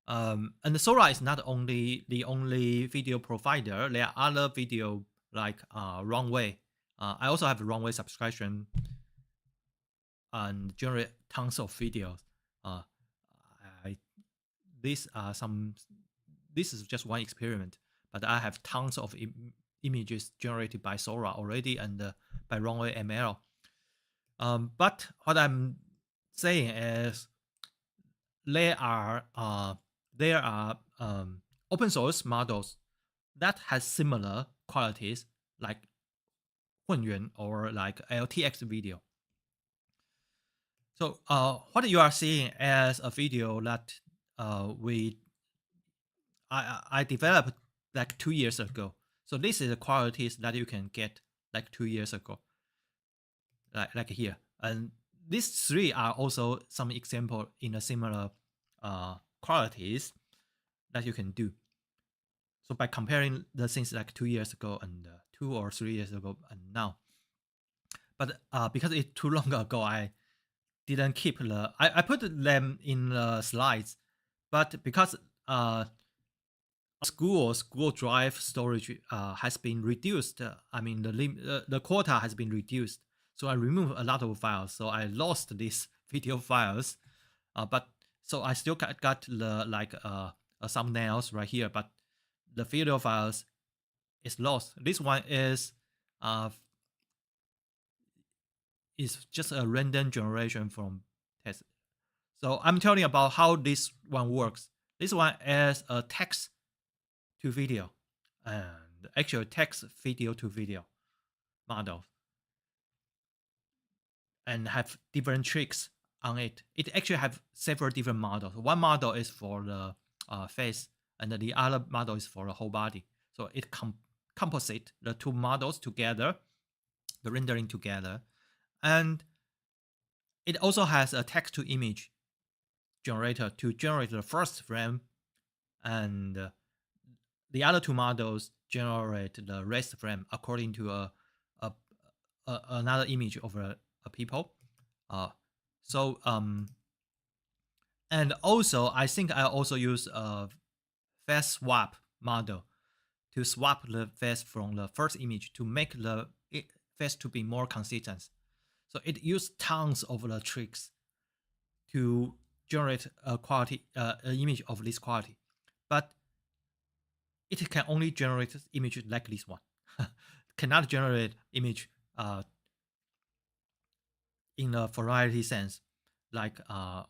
And the Sora is not only the only video provider. There are other video like Runway. I also have a Runway subscription and generate tons of videos. This is just one experiment, but I have tons of images generated by Sora already and by Runway ML. But what I'm saying is there are open source models that has similar qualities like Hunyuan or like LTX video. So what you are seeing as a video that I developed like 2 years ago. So this is the qualities that you can get like 2 years ago, like here. And these three are also some example in a similar qualities that you can do. So by comparing the things like 2 years ago and 2 or 3 years ago and now, but because it's too long ago, I didn't keep I put them in the slides, but because Google Drive storage has been reduced. The quota has been reduced, so I removed a lot of files. So I lost these video files, but so I still got the thumbnails right here, but the video files is lost. This one is just a random generation from text. So I'm telling you about how this one works. This one is a text to video and actual text video to video model and have different tricks on it. It actually have several different models. One model is for the face and the other model is for the whole body. So it composite the two models together, the rendering together, and it also has a text to image generator to generate the first frame, and the other two models generate the rest frame according to a, another image of a people. Uh, so and also I think I also use a face swap model to swap the face from the first image to make the face to be more consistent. So it used tons of the tricks to generate a quality, an image of this quality, but it can only generate image like this one. Cannot generate image in a variety sense. Like I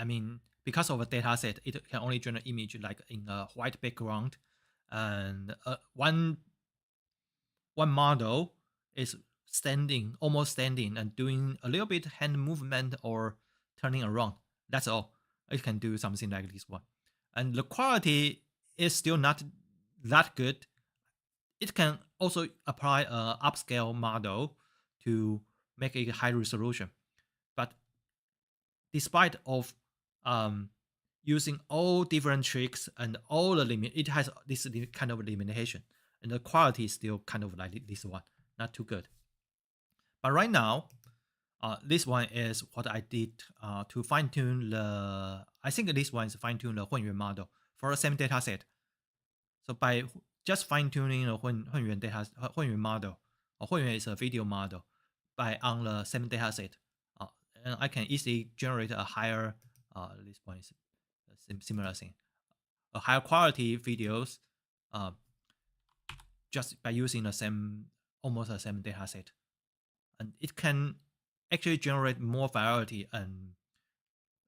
mean, because of a data set, it can only generate image like in a white background, and one model is standing, almost standing, and doing a little bit hand movement or turning around. That's all. It can do something like this one, and the quality is still not that good. It can also apply a upscale model to make it high resolution, but despite of using all different tricks and all the limit, it has this kind of limitation, and the quality is still kind of like this one, not too good. But right now, this one is what I did to fine tune the. I think this one is fine tune the Hunyuan model for the same data set. So by just fine tuning the Hunyuan model, or Hunyuan is a video model, by on the same data set, and I can easily generate a higher. This one is a similar thing, a higher quality videos, just by using the same, almost the same data set, and it can actually generate more variety and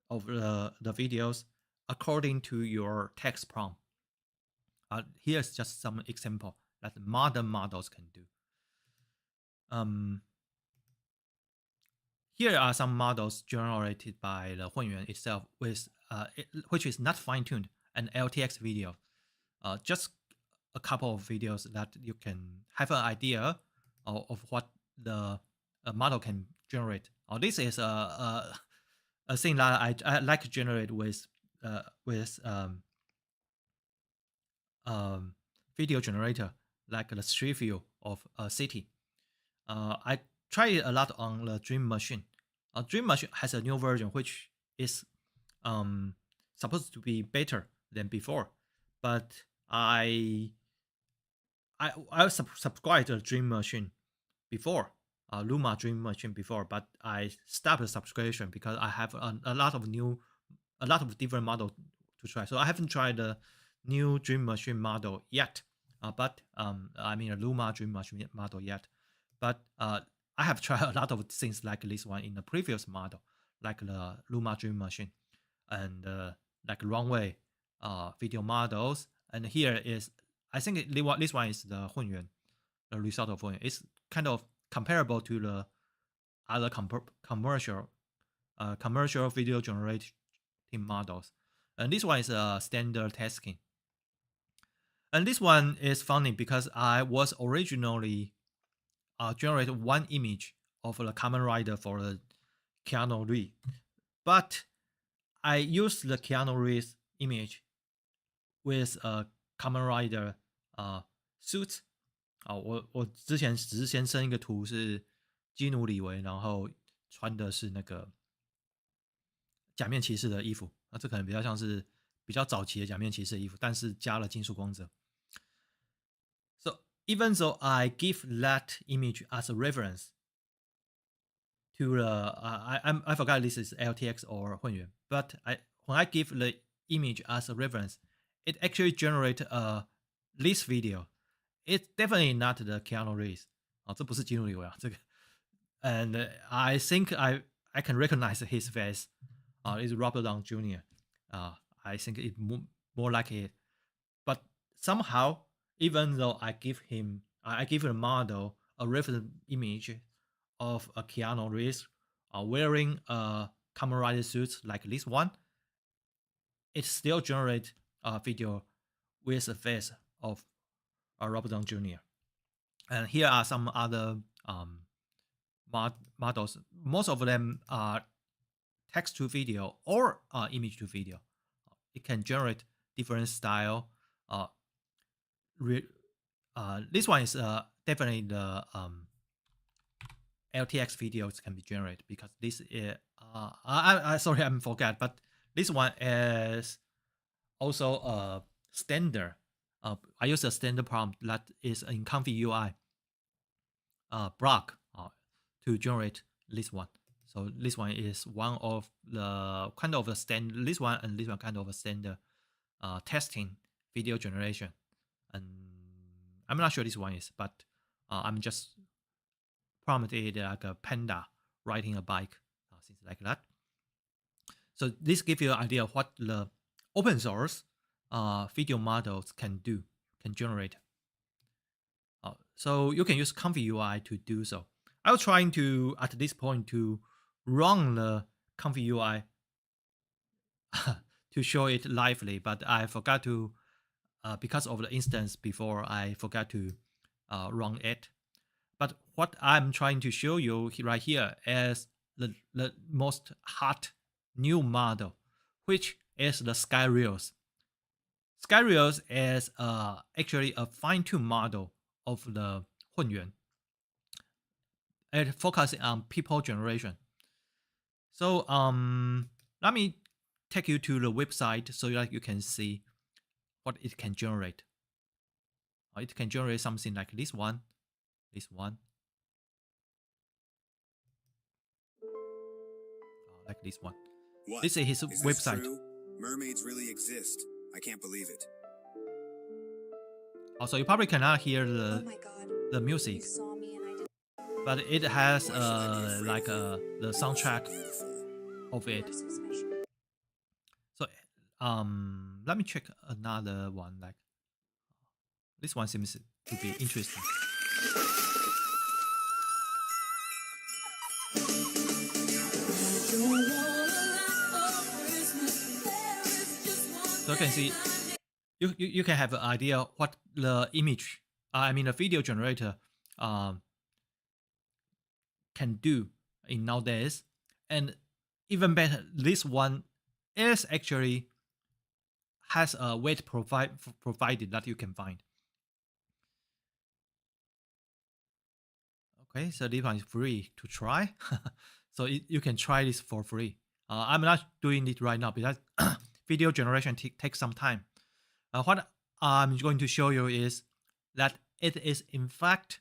of the videos according to your text prompt. Here's just some example that modern models can do. Here are some models generated by the Hunyuan itself, with which is not fine-tuned, an LTX video. Just a couple of videos that you can have an idea of what the model can generate. This is a thing that I like to generate with video generator, like the street view of a city. I tried it a lot on the Dream Machine. Dream Machine has a new version which is supposed to be better than before, but I subscribed to Dream Machine before, Luma Dream Machine before, but I stopped the subscription because I have a lot of different models to try. So I haven't tried the new Dream Machine model yet, but I mean a Luma Dream Machine model yet. But I have tried a lot of things like this one in the previous model, like the Luma Dream Machine and like Runway video models. And here is, I think this one is the Hunyuan, the result of Hunyuan. It's kind of comparable to the other commercial video generating models. And this one is a standard tasking. And this one is funny because I was originally generated one image of the Kamen Rider for the Keanu Reeves, but I used the Keanu Reeves image with a Kamen Rider suit。我之前只是先生一个图是基努里维，然后穿的是那个假面骑士的衣服，那这可能比较像是比较早期的假面骑士的衣服，但是加了金属光泽。So even though I give that image as a reference to the I forgot this is LTX or Hunyuan, but when I give the image as a reference, it actually generates this video. It's definitely not the Keanu Reeves. 这不是基努里维啊，这个 and I think I can recognize his face. It's Robert Downey Jr. I think it more like it, but somehow, even though I give a model a reference image of a Keanu Reeves wearing a Kamen Rider suit like this one, it still generates a video with a face of Robert Downey Jr. And here are some other models. Most of them are text to video or image to video. It can generate different style. This one is definitely the LTX videos can be generated, because this is sorry, I forgot, but this one is also a standard. I use a standard prompt that is in Comfy UI block to generate this one. So this one is one of the kind of a standard. This one and this one kind of a standard testing video generation. And I'm not sure this one is, but I'm just prompted like a panda riding a bike, things like that. So this gives you an idea of what the open source video models can generate. So you can use Comfy UI to do so. I was trying to, at this point, to run the Comfy UI to show it lively, but I forgot to, because of the instance before, I forgot to run it. But what I'm trying to show you right here is the most hot new model, which is the SkyReels. SkyReels is actually a fine-tuned model of the Hunyuan. It focuses on people generation. So let me take you to the website so that you can see what it can generate. It can generate something like this one. Like this one. What? This is his website. True? Mermaids really exist. I can't believe it. Also, you probably cannot hear the the music, but it has like the soundtrack of it. So let me check another one. Like this one seems to be interesting. So you can see, you can have an idea what the image, the video generator can do in nowadays. And even better, this one is actually has a weight provided that you can find. Okay, so this one is free to try. So you can try this for free. I'm not doing it right now because video generation takes some time. What I'm going to show you is that it is, in fact,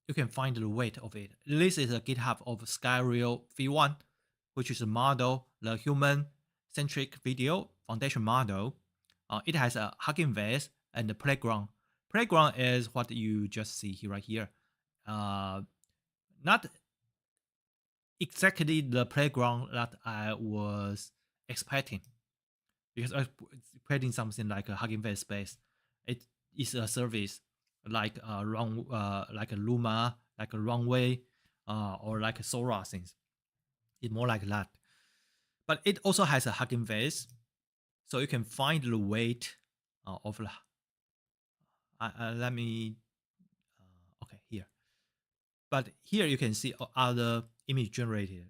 you can find the weight of it. This is a GitHub of SkyReel V1, which is a model, the human-centric video foundation model. It has a Hugging Face and the playground. Playground is what you just see here, right here. Not exactly the playground that I was expecting, because I was expecting something like a Hugging Face space. It is a service like a Luma, like a Runway, or like a Sora things. It's more like that. But it also has a Hugging Face, so you can find the weight of the. Let me. Okay, here. But here you can see other image generated.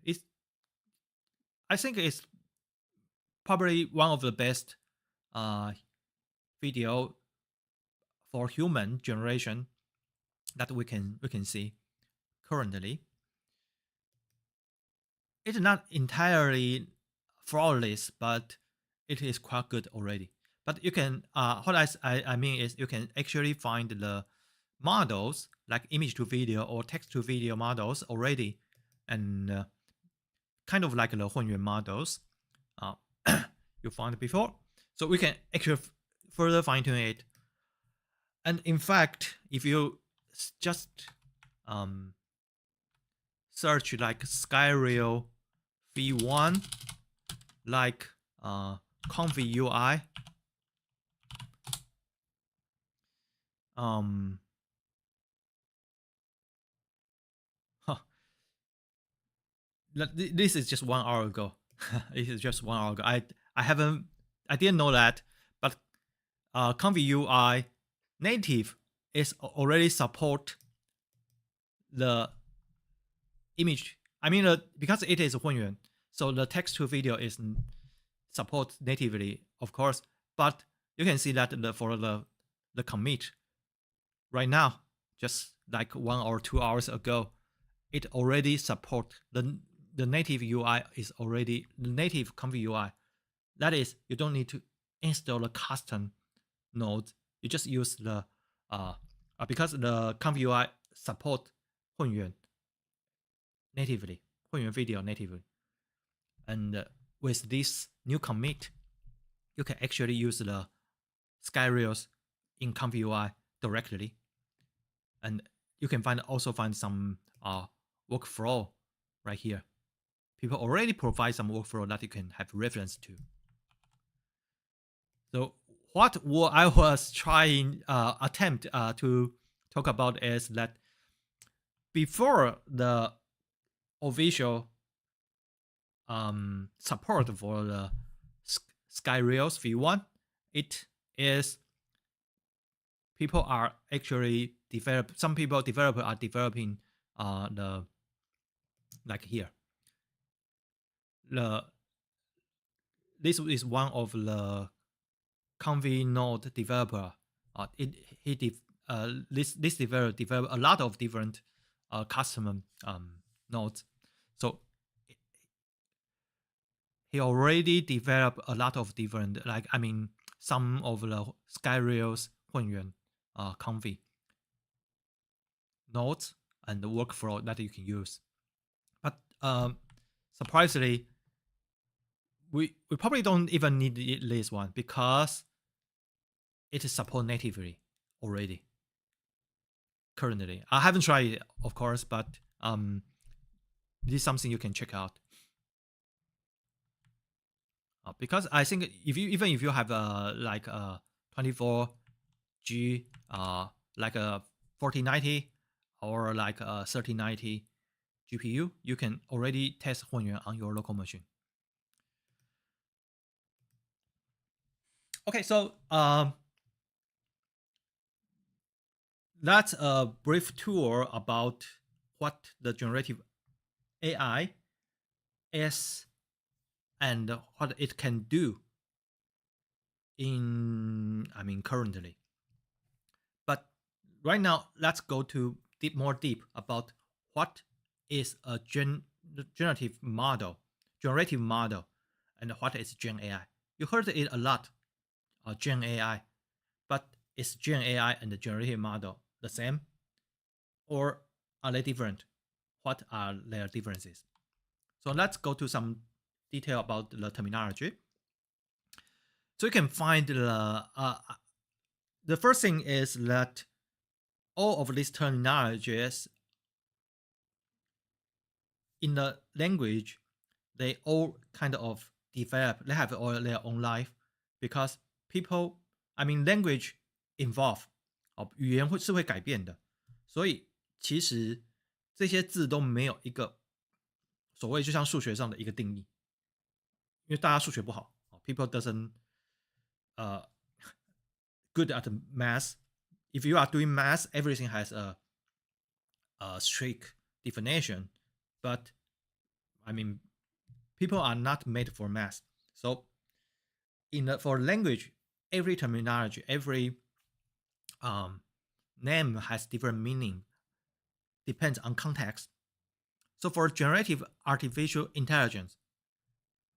I think it's probably one of the best video for human generation that we can see currently. It's not entirely flawless, but it is quite good already. But you can what I mean is you can actually find the models like image to video or text to video models already, and kind of like the Hunyuan models you found before. So we can actually further fine tune it. And in fact, if you just search like SkyReel V1, like Comfy UI, this is just 1 hour ago. This is just 1 hour ago. I didn't know that, but Comfy UI native is already support the image. I mean, because it is 混元, so the text to video is support natively, of course. But you can see that for the commit right now, just like 1 or 2 hours ago, it already support the native UI is already the native Comfy UI. That is, you don't need to install the custom nodes. You just use the because the Comfy UI support 混元 natively, 混元 video natively, and with this new commit, you can actually use the Sky Rails in Comfy UI directly, and you can also find some workflow right here. People already provide some workflow that you can have reference to. So what I was trying attempt to talk about is that before the official support for the Sky Rails v1, it is people are actually some developers are developing the like here. This is one of the Convy node developer. This developer developed a lot of different custom nodes. So he already developed a lot of different, some of the Sky Rails 混元Convy nodes and the workflow that you can use. But surprisingly, we probably don't even need this one because it is support natively already. Currently, I haven't tried it, of course, but this is something you can check out. Because I think if you have like a 24G like a 4090 or like a 3090 GPU, you can already test 混元 on your local machine. Okay, so that's a brief tour about what the generative AI is and what it can do currently. But right now, let's go to more deep about what is a generative model, and what is Gen AI. You heard it a lot, Gen AI, but is Gen AI and the generative model the same, or are they different? What are their differences? So let's go to some detail about the terminology. So you can find the first thing is that all of these terminologies in the language, they all kind of develop, they have all their own life because language evolve 语言是会改变的，所以其实这些字都没有一个所谓就像数学上的一个定义，因为大家数学不好，people doesn't good at math. If you are doing math, everything has a strict definition, but people are not made for math. So for language, every terminology, every name has different meaning, depends on context. So for generative artificial intelligence,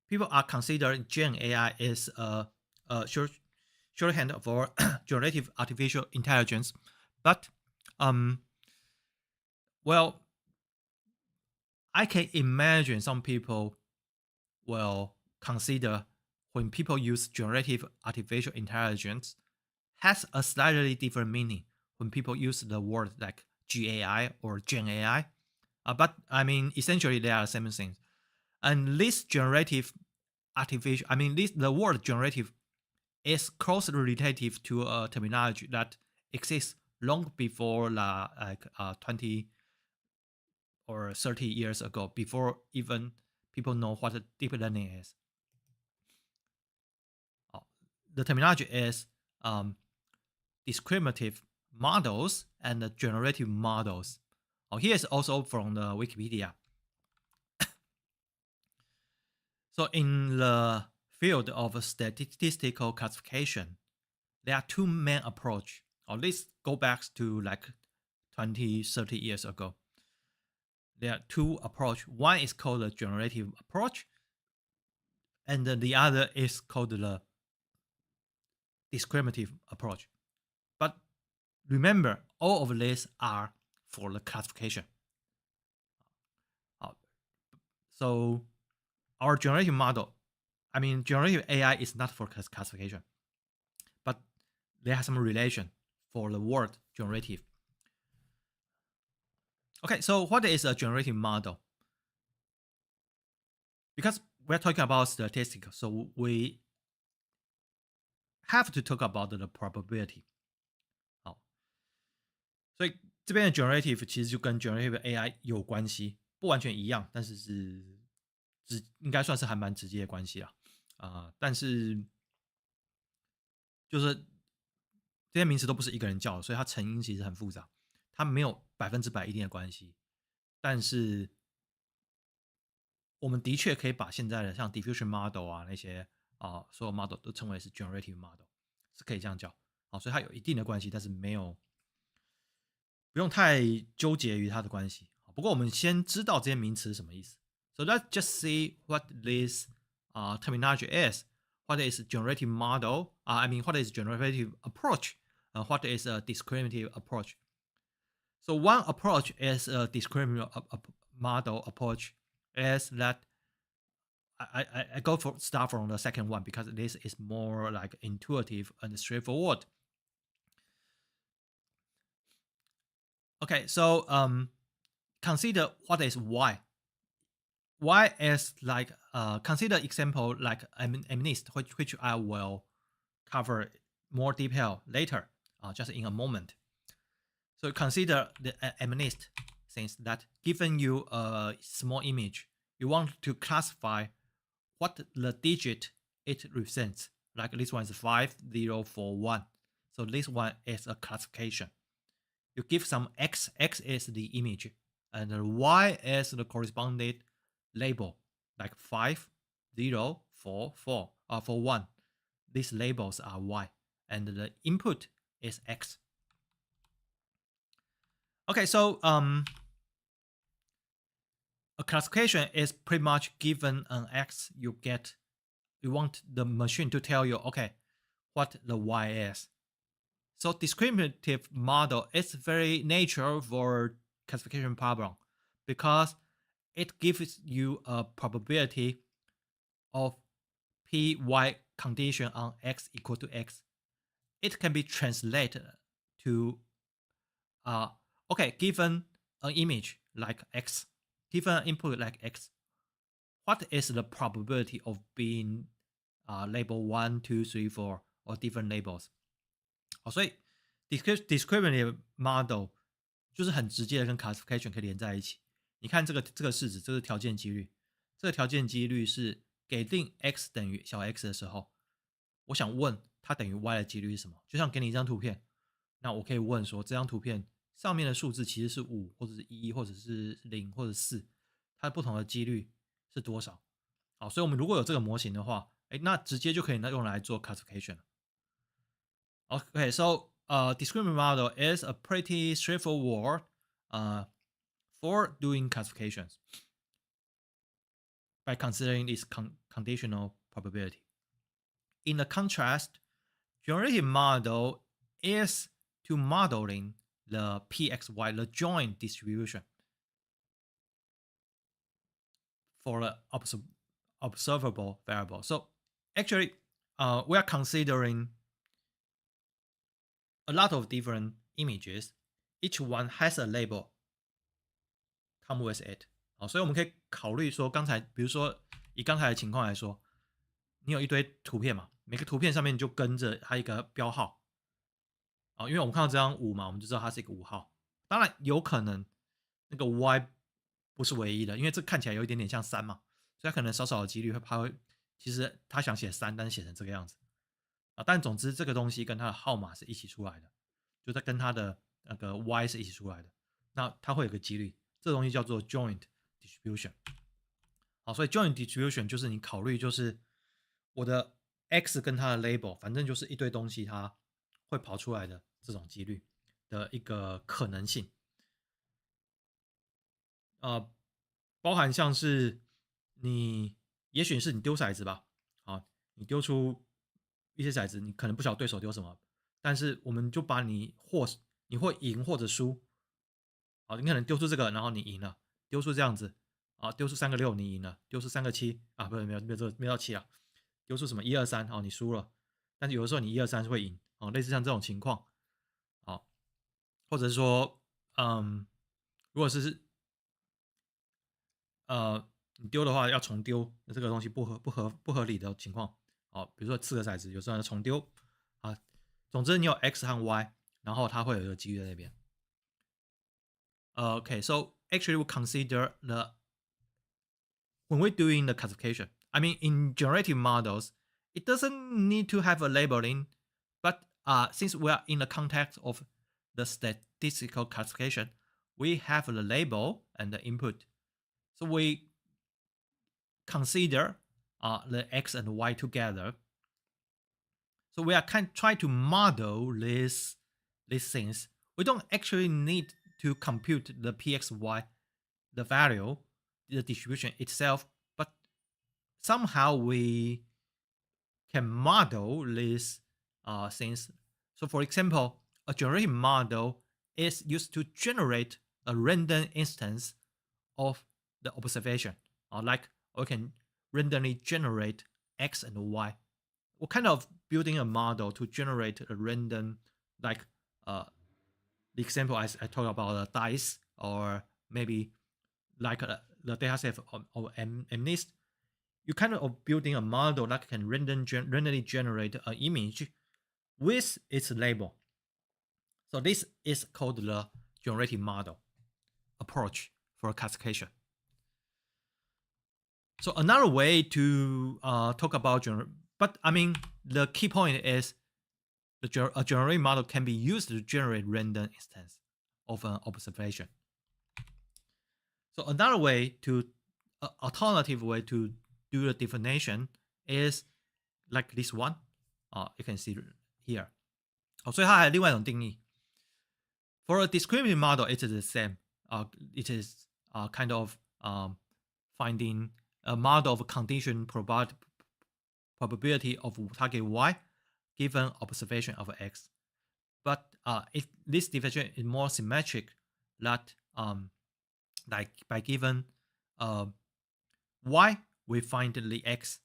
people are considering Gen AI is a shorthand for generative artificial intelligence. But well, I can imagine some people will consider when people use generative artificial intelligence has a slightly different meaning when people use the word like GAI or Gen AI. But essentially they are the same thing. And this generative artificial, the word generative is closely related to a terminology that exists long before 20 or 30 years ago, before even people know what deep learning is. The terminology is discriminative models and the generative models. Here is also from the Wikipedia. So in the field of statistical classification, there are two main approach. Or let's go back to like 20, 30 years ago. There are two approach. One is called the generative approach, and the other is called the discriminative approach. But remember, all of these are for the classification. So our generative model, generative AI is not for classification, but there has some relation for the word generative. Okay, so what is a generative model? Because we're talking about statistics, so we have to talk about the probability. 好，所以这边的 generative 其实就跟 generative AI 有关系，不完全一样，但是应该算是还蛮直接的关系啦。但是就是这些名词都不是一个人叫的，所以它成因其实很复杂，它没有100%一定的关系。但是我们的确可以把现在的像 diffusion model 那些所有 model 都称为是 generative model， 是可以这样叫。所以它有一定的关系，但是不用太纠结于它的关系。不过我们先知道这些名词是什么意思。So let's just see what this terminology is. What is generative model? What is generative approach? What is a discriminative approach? So one approach is a discriminative model approach is that I start from the second one because this is more like intuitive and straightforward. Okay, so consider what is y. Y is like consider example like MNIST, which I will cover more detail later, just in a moment. So consider the MNIST since that given you a small image, you want to classify what the digit it represents. Like this one is 5041. So this one is a classification. You give some x is the image, and y is the corresponding label, like 5044 for 1. These labels are y, and the input is x. Okay, so a classification is pretty much given an x, you want the machine to tell you, okay, what the y is. So discriminative model is very natural for classification problem because it gives you a probability of py condition on x equal to x. It can be translated to given an image like x, given an input like x, what is the probability of being labeled 1, 2, 3, 4 or different labels? 所以 discriminative model 就是很直接的跟 classification 可以连在一起。你看这个式子，这是条件几率，这个条件几率是给定 x 等于小 x 的时候，我想问它等于 y 的几率是什么？就像给你一张图片，那我可以问说这张图片上面的数字其实是5或者是1或者是0或者4，它不同的几率是多少？好，所以我们如果有这个模型的话，那直接就可以用来做 classification 了。Okay, so discriminative model is a pretty straightforward for doing classifications by considering this conditional probability. In the contrast, generative model is to modeling the PXY, the joint distribution for the observable variable. So actually, we are considering a lot of different images. Each one has a label come with it. 所以我们可以考虑说，比如说以刚才的情况来说，你有一堆图片嘛，每个图片上面就跟着它一个标号。因为我们看到这张5嘛，我们就知道它是一个5号。当然有可能那个 y 不是唯一的，因为这看起来有一点点像3嘛，所以它可能少少的几率其实他想写3，但是写成这个样子。但总之这个东西跟它的号码是一起出来的。就它跟它的那个 y 是一起出来的，那它会有个几率，这东西叫做 joint distribution。好，所以 joint distribution 就是你考虑就是我的 x 跟它的 label，反正就是一堆东西它会跑出来的这种几率的一个可能性。包含像是你，也许是你丢骰子吧，好，你丢出一些骰子，你可能不晓得对手丢什么，但是我们就把你会赢或者输，好，你可能丢出这个，然后你赢了，丢出这样子，啊，丢出3个6你赢了，丢出3个7啊，不是没有到7啊，丢出什么1 2 3，好，你输了，但是有的时候你1 2 3会赢，哦，类似像这种情况，好，或者是说，如果是你丢的话要重丢，那这个东西不合理的情况，好，比如说4个骰子，有时候要重丢啊。总之你有 x 和 y，然后它会有一个几率在那边。Okay, so actually we consider when we're doing the classification. I mean, in generative models, it doesn't need to have a labeling, but since we are in the context of the statistical classification, we have the label and the input. So we consider the x and y together. So we are trying to model these things. We don't actually need to compute the pxy, the value, the distribution itself, but somehow we can model these things. So for example, a generative model is used to generate a random instance of the observation. Like we can randomly generate x and y. We're kind of building a model to generate a random, like the example I talked about dice, or maybe like the data set of MNIST. You kind of building a model that can randomly generate an image with its label. So this is called the generative model approach for classification. So another way to talk about but I mean the key point is a generative model can be used to generate random instance of an observation. So another way to alternative way to do the definition is like this one. You can see here. 所以它还有另外一种定义。For a discriminative model, it is the same. It is kind of finding a model of condition probability of target y given observation of x. But this definition is more symmetric that like by given y, we find the x.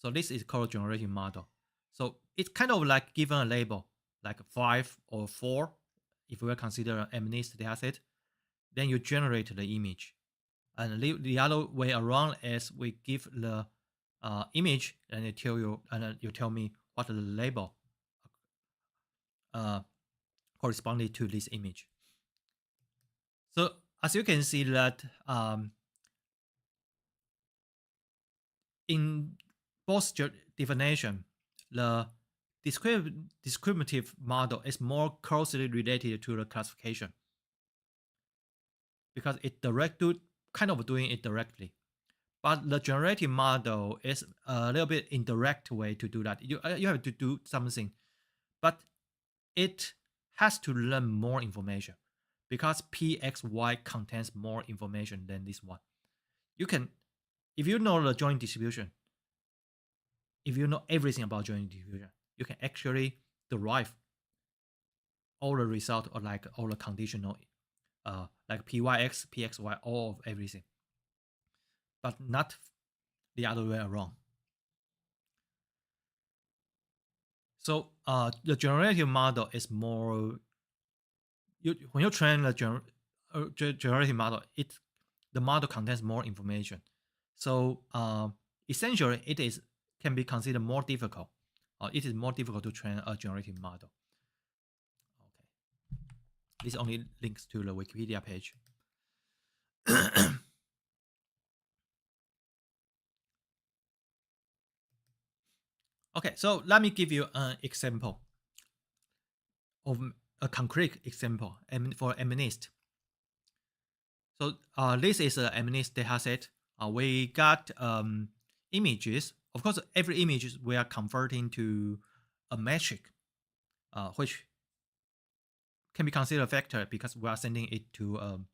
So this is called generative model. So it's kind of like given a label, like 5 or 4, if we consider an MNIST dataset, then you generate the image. And the other way around is we give the image and you tell me what the label corresponding to this image. So as you can see that in both definition, the discriminative model is more closely related to the classification because it kind of doing it directly. But the generative model is a little bit indirect way to do that. You have to do something, but it has to learn more information because PXY contains more information than this one. You can, if you know the joint distribution, if you know everything about joint distribution, you can actually derive all the result or like all the conditional, like PYX, PXY, all of everything, but not the other way around. So the generative model is more, when you train the generative model, the model contains more information. So essentially, can be considered more difficult. It is more difficult to train a generative model. Okay, this only links to the Wikipedia page. Okay, so let me give you an example. of a concrete example for MNIST. So this is an MNIST data set. We got images. Of course, every image we are converting to a metric, which can be considered a vector because we are sending it to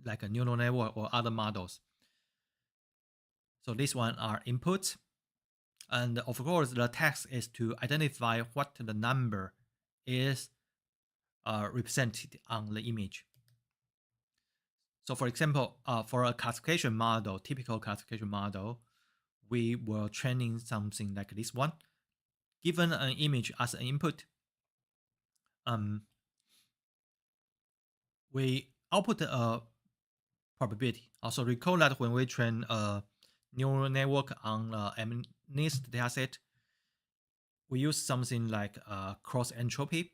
like a neural network or other models. So this one are inputs. And of course, the task is to identify what the number is represented on the image. So for example, for a classification model, typical classification model, we were training something like this one. Given an image as an input, we output a probability. Also recall that when we train a neural network on MNIST dataset, we use something like cross entropy,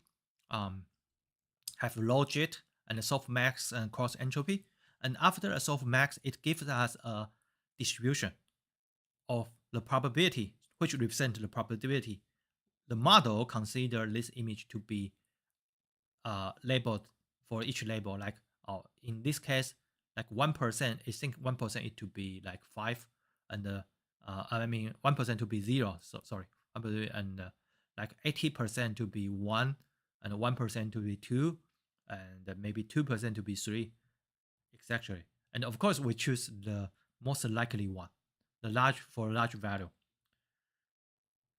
have logit and softmax and cross entropy. And after a softmax, it gives us a distribution of the probability, which represents the probability. The model consider this image to be labeled for each label. Like in this case, like 1%, I think 1% it to be like 5, and I mean 1% to be 0. So sorry, 1% and like 80% to be 1, and 1% to be 2, and maybe 2% to be 3, exactly. And of course, we choose the most likely one, the large value.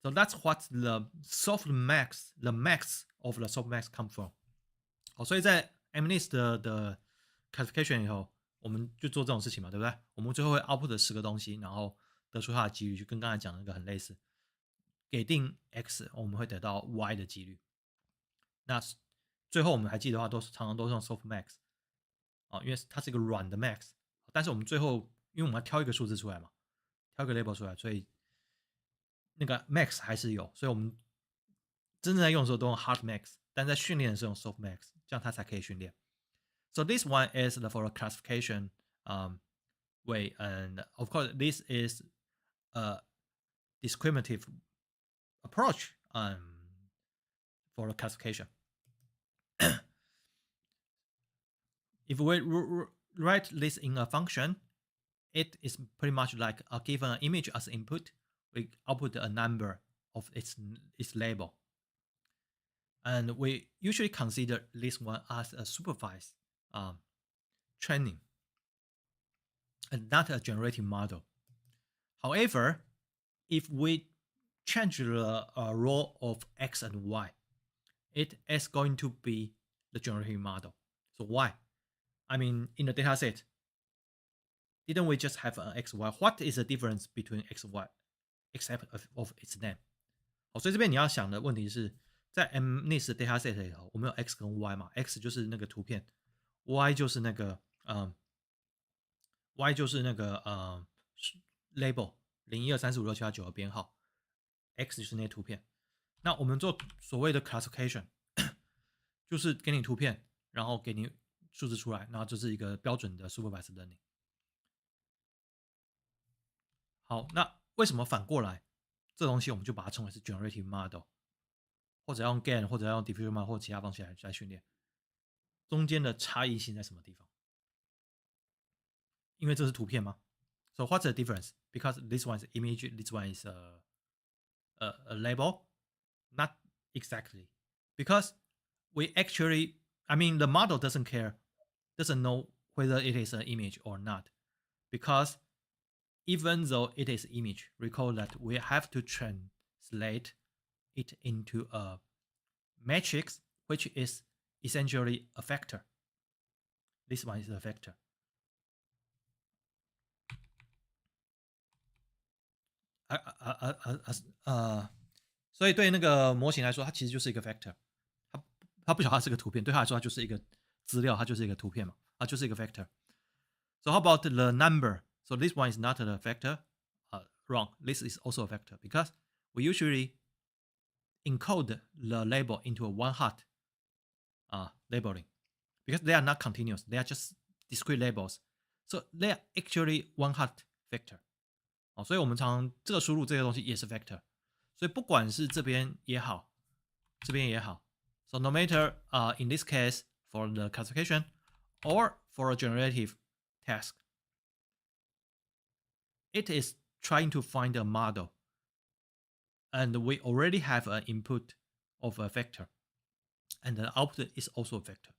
So that's what the softmax, the max of the softmax come from. 所以在 MNIST 的 classification 以后，我们就做这种事情嘛，对不对？我们最后会 output 10个东西，然后得出它的几率，就跟刚才讲的那个很类似。给定 x， 我们会得到 y 的几率。那最后我们还记得的话，常常都是用 softmax 因为它是一个软的 max。但是我们最后，因为我们要挑一个数字出来嘛，挑一个 label 出来，所以那个 max 还是有。所以我们真正在用的时候都用 hard max， 但在训练的时候用 softmax， 这样它才可以训练。So this one is for a classification way, and of course this is a discriminative approach for a classification. If we write this in a function, it is pretty much like given an image as input, we output a number of its label. And we usually consider this one as a supervised training and not a generative model. However, if we change the role of x and y, it is going to be the generative model. So why? I mean, in the data set, didn't we just have an x, y? What is the difference between x and y except of its name? 所以这边你要想的问题是在 MNIST data set 里头，我们有 x 跟 y 嘛 ，x 就是那个图片 ，y 就是那个y 就是那个label 0123456789的编号 ，x 就是那些图片。那我们做所谓的 classification， 就是给你图片，然后给你数字出来，然后这是一个标准的 supervised learning。好，那为什么反过来这东西我们就把它称为是 generative model， 或者要用 GAN， 或者要用 diffusion model 或其他方式来训练？中间的差异性在什么地方？因为这是图片吗？ So what's the difference? Because this one is image, this one is a label? Not exactly. Because we actually, I mean, the model doesn't care, doesn't know whether it is an image or not. Because even though it is image, recall that we have to translate it into a matrix, which is essentially a vector. This one is a vector. 所以对那个模型来说，它其实就是一个 vector， 它不晓得它是个图片，对它来说它就是一个资料，它就是一个图片嘛，它就是一个 vector。So how about the number? So this one is not a vector. Wrong. This is also a vector because we usually encode the label into a one-hot labeling because they are not continuous. They are just discrete labels. So they are actually one-hot vector. 所以我们常这个输入这些东西也是 vector。所以不管是这边也好，这边也好。So no matter in this case for the classification or for a generative task, it is trying to find a model, and we already have an input of a vector, and the output is also a vector.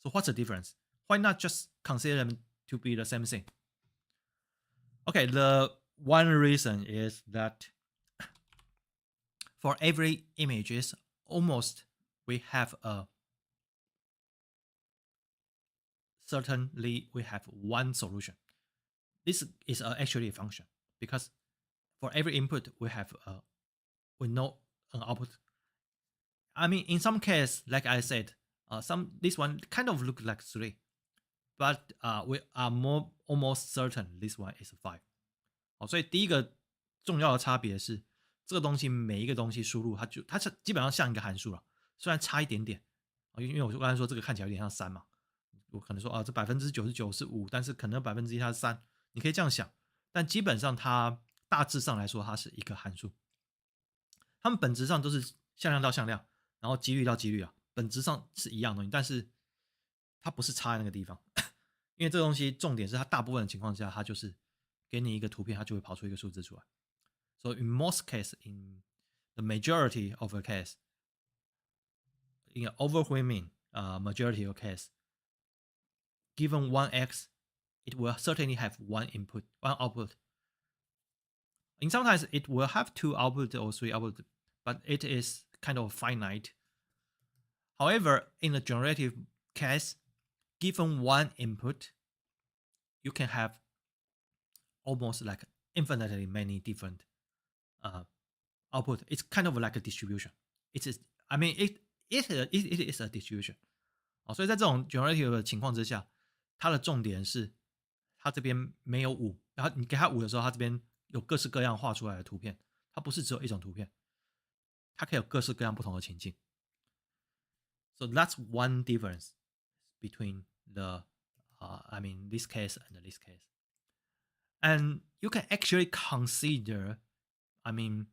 So what's the difference? Why not just consider them to be the same thing? Okay, the one reason is that for every images, almost we have a certainly we have one solution. This is actually a function because for every input we know an output. I mean, in some case, like I said, this one kind of look like 3, but we are more almost certain this one is 5。好，所以第一个重要的差别是，这个东西每一个东西输入，它是基本上像一个函数了，虽然差一点点。因为我刚才说这个看起来有点像3嘛，我可能说这99%是5，但是可能1%它是3，你可以这样想。但基本上它大致上来说，它是一个函数，它们本质上都是向量到向量，然后几率到几率啊，本质上是一样的东西，但是它不是差在那个地方，因为这个东西重点是它大部分的情况下，它就是给你一个图片，它就会跑出一个数字出来。So in most cases, in the majority of the case, in an overwhelming majority of case, given one x, it will certainly have one input, one output. And sometimes it will have 2 output or 3 output, but it is kind of finite. However, in the generative case, given one input, you can have almost like infinitely many different output. It's kind of like a distribution. It is, I mean, it is a distribution. 所以在这种 generative 的情况之下，它的重点是它这边没有5，然后你给它5的时候，它这边有各式各样画出来的图片，它不是只有一种图片，它可以有各式各样不同的情境。So that's one difference between the I mean this case and this case. And you can actually consider, I mean,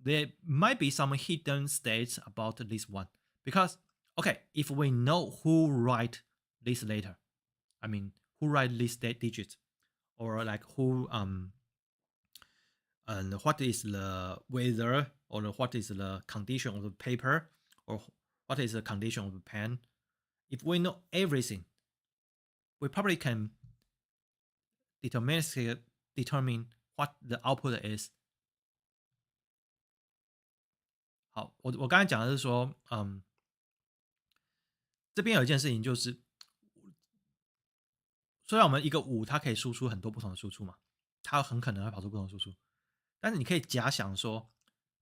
there might be some hidden states about this one. Because, okay, if we know who write this letter, I mean, who write this digit, or like who, and what is the weather, or what is the condition of the paper, or what is the condition of the pen, if we know everything, we probably can determine what the output is. 好，我刚才讲的是说，这边有一件事情就是，虽然我们一个5它可以输出很多不同的输出嘛，它很可能会跑出不同的输出，但是你可以假想说，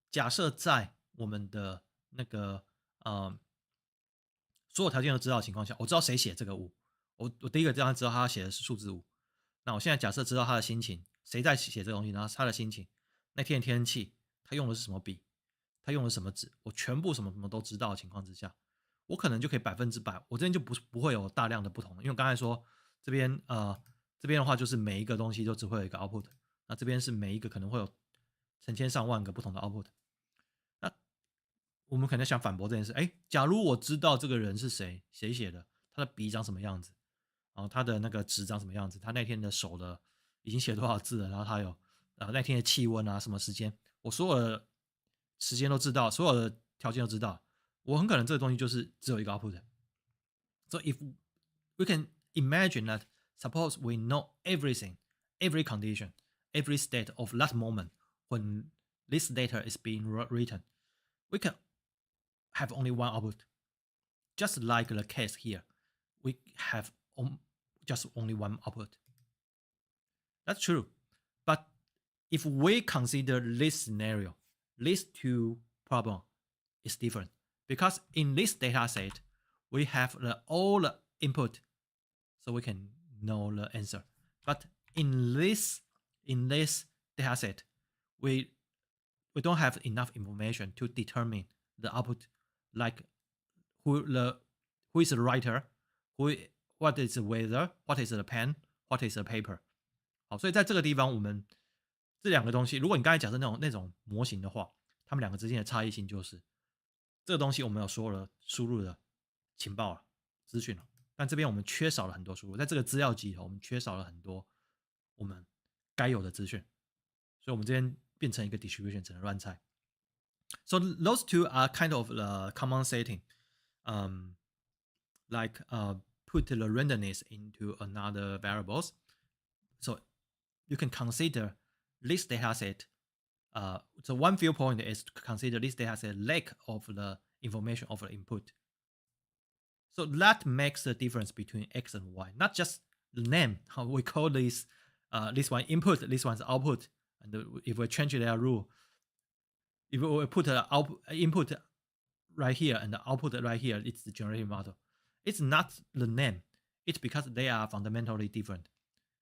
假设在我们的那个所有条件都知道的情况下，我知道谁写这个5，我第一个当然知道他写的是数字5。那我现在假设知道他的心情，谁在写这个东西，然后他的心情，那天的天气，他用的是什么笔，他用的是什么纸，我全部什么什么都知道的情况之下，我可能就可以100%，我这边就不会有大量的不同，因为我刚才说这边的话就是每一个东西就只会有一个 output， 那这边是每一个可能会有成千上万个不同的 output。那我们可能想反驳这件事，假如我知道这个人是谁写的，他的笔长什么样子，然后他的那个纸长什么样子，他那天的手的已经写多少字了，然后他有那天的气温啊，什么时间，我所有的时间都知道，所有的条件都知道，我很可能这个东西就是只有一个 output。So if we can imagine that, suppose we know everything, every condition, every state of that moment when this data is being written, we can have only one output. Just like the case here, we have just only one output. That's true. But if we consider this scenario, these two problems is different. Because in this data set, we have all the input, so we can know the answer. But in this data set, we don't have enough information to determine the output, like who is the writer, what is the weather, what is the pen, what is the paper. 好，所以在这个地方，我们这两个东西，如果你刚才假设那种模型的话，它们两个之间的差异性就是这个东西我们有所有的输入的情报了、资讯了，但这边我们缺少了很多输入，在这个资料集里头，我们缺少了很多我们该有的资讯，所以我们这边变成一个 distribution，只能乱猜。So those two are kind of the common setting, um, like put the randomness into another variables. So you can consider this data set. So one viewpoint is to consider this data set lack of the information of the input. So that makes the difference between X and Y, not just the name. How we call this one input, this one's output. And if we change their rule, if we put the input right here and the output right here, it's the generative model. It's not the name. It's because they are fundamentally different.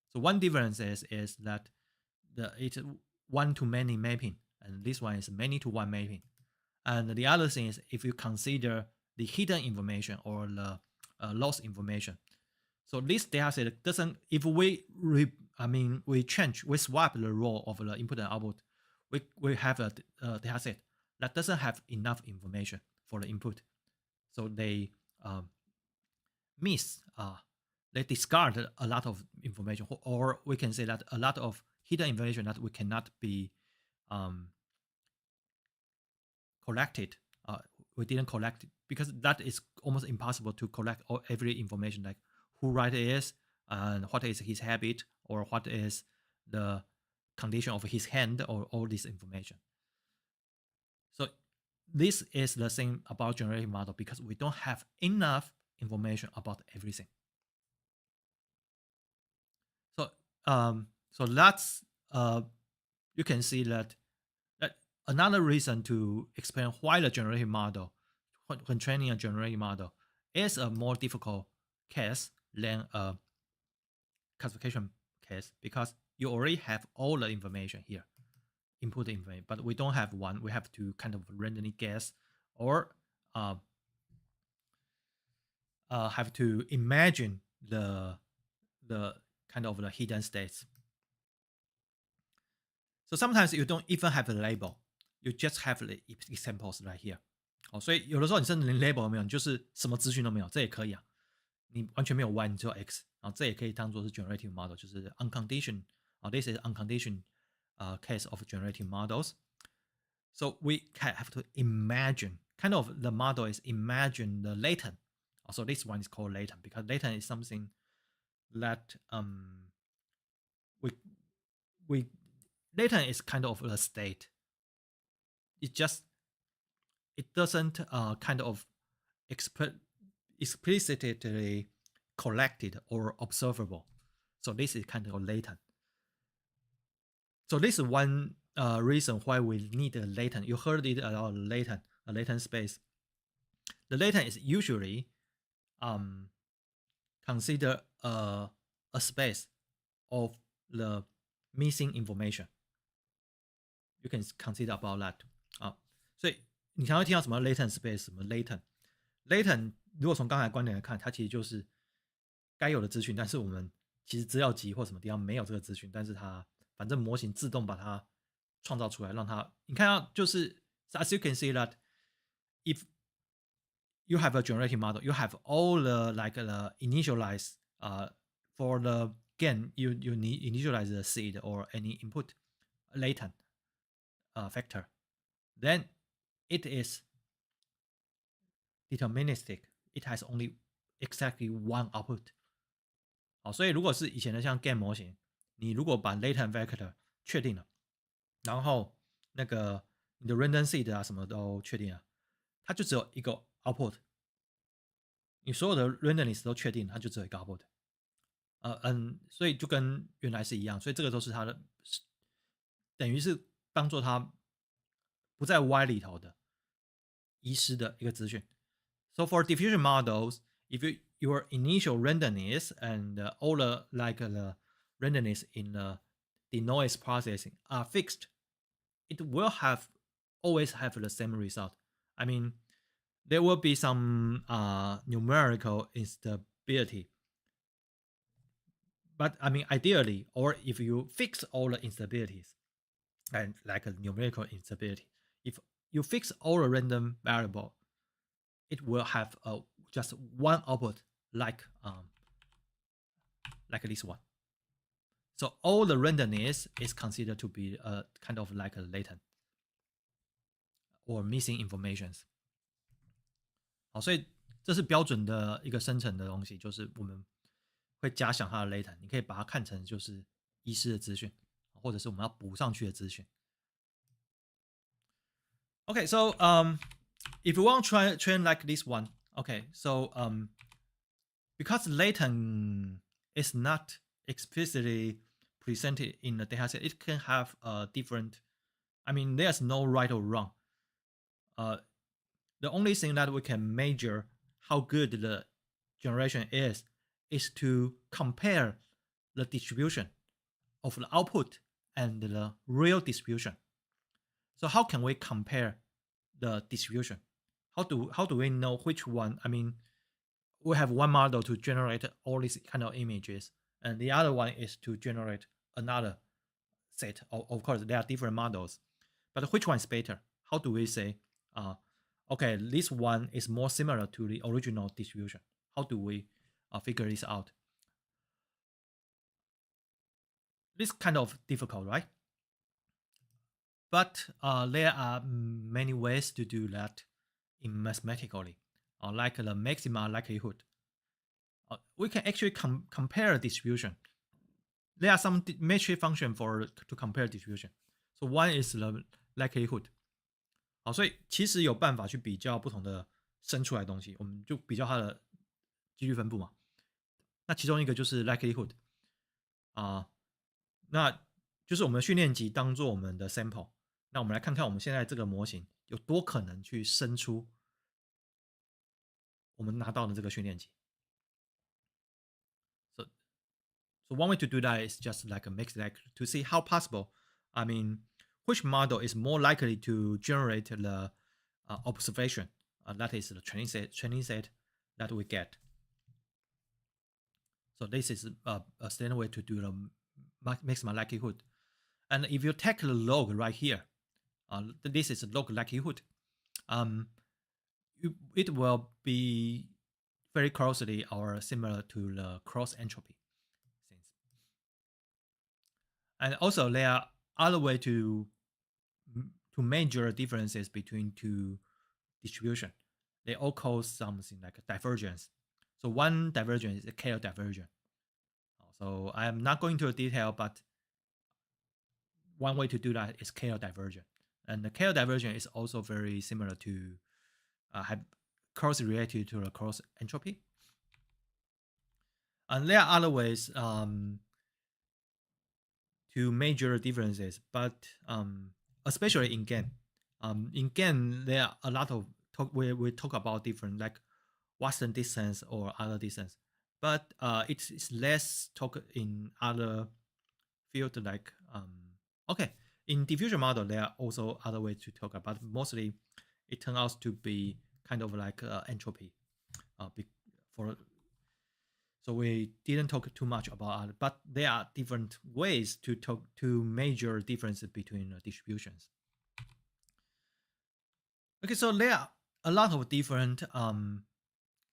So one difference is that it's one to many mapping, and this one is many to one mapping. And the other thing is if you consider the hidden information or the lost information. So this data set doesn't. If we we swap the role of the input and output, we have a data set that doesn't have enough information for the input, so they miss. They discard a lot of information, or we can say that a lot of hidden information that we cannot be collected. We didn't collect it because that is almost impossible to collect every information, like who writer is and what is his habit or what is the condition of his hand or all this information. So this is the thing about generative model because we don't have enough information about everything. So that's you can see that another reason to explain why the generative model, when training a generative model, is a more difficult case than a classification case because you already have all the information here, input information, but we don't have one. We have to kind of randomly guess or have to imagine the kind of the hidden states. So sometimes you don't even have a label, you just have the examples right here. 所以有的时候你甚至连 label 都没有，你就是什么资讯都没有，这也可以啊。你完全没有 Y， 你只有 X， 这也可以当做是 generative model， 就是 unconditioned。This is unconditioned case of generative models. So we have to imagine, kind of the model is imagine the latent. So this one is called latent because latent is something that we latent is kind of a state. It doesn't kind of explicitly collected or observable. So this is kind of latent. So this is one reason why we need a latent. You heard it about latent, a latent space. The latent is usually consider a space of the missing information. You can consider about that. 所以你常会听到什么 latent space， 什么 latent。latent 如果从刚才观点来看，它其实就是该有的资讯，但是我们其实资料集或什么地方没有这个资讯，但是它反正模型自动把它创造出来，让它你看到就是 as you can see that if you have a generative model, you have all the like the initialize for the gain you need initialize the seed or any input latent factor, then it is deterministic. It has only exactly one output. 所以如果是以前的像 game 模型，你如果把 latent vector 确定了，然后那个你的 random seed 啊什么都确定了，它就只有一个 output。你所有的 randomness 都确定，它就只有一个 output。所以就跟原来是一样，所以这个都是它的，等于是当做它不在 Y 里头的遗失的一个资讯。So for diffusion models, if your initial randomness and all the like the randomness in the denoise processing are fixed, it will always have the same result. I mean, there will be some numerical instability, but I mean ideally, or if you fix all the instabilities and like a numerical instability, if you fix all the random variable, it will have just one output like this one. So all the randomness is considered to be a kind of like a latent or missing informations. 好，所以这是标准的一个生成的东西，就是我们会假想它的 latent，你可以把它看成就是遗失的资讯，或者是我们要补上去的资讯。Okay, so if you want to train like this one, okay, so because latent is not explicitly presented in the dataset, it can have a different. I mean, there's no right or wrong. The only thing that we can measure how good the generation is to compare the distribution of the output and the real distribution. So how can we compare the distribution? How do we know which one? I mean, we have one model to generate all these kind of images, and the other one is to generate another set. Of course, there are different models, but which one is better? How do we say, okay, this one is more similar to the original distribution? How do we figure this out? This kind of difficult, right? But there are many ways to do that in mathematically, like the maxima likelihood. We can actually compare distribution. There are some metric function to compare distribution. So one is the likelihood. 好，所以其实有办法去比较不同的生出来的东西，我们就比较它的几率分布嘛。那其中一个就是 likelihood 那就是我们的训练集当做我们的 sample。那我们来看看我们现在这个模型有多可能去生出我们拿到的这个训练集。So one way to do that is just like a mix like to see how possible. I mean, which model is more likely to generate the observation? That is the training set that we get. So this is a standard way to do the maximum likelihood. And if you take the log right here, this is log likelihood. It will be very closely or similar to the cross entropy. And also there are other way to measure differences between two distribution. They all call something like divergence. So one divergence is a K divergence. So I am not going to detail, but one way to do that is K divergence. And the K divergence is also very similar to closely related to the cross entropy. And there are other ways to measure differences, but especially in GAN. In GAN, there are a lot of talk where we talk about different like Watson distance or other distance, but it's less talk in other field like okay, in diffusion model there are also other ways to talk about. Mostly, it turns out to be kind of like entropy. For So we didn't talk too much about it, but there are different ways to measure differences between distributions. Okay, so there are a lot of different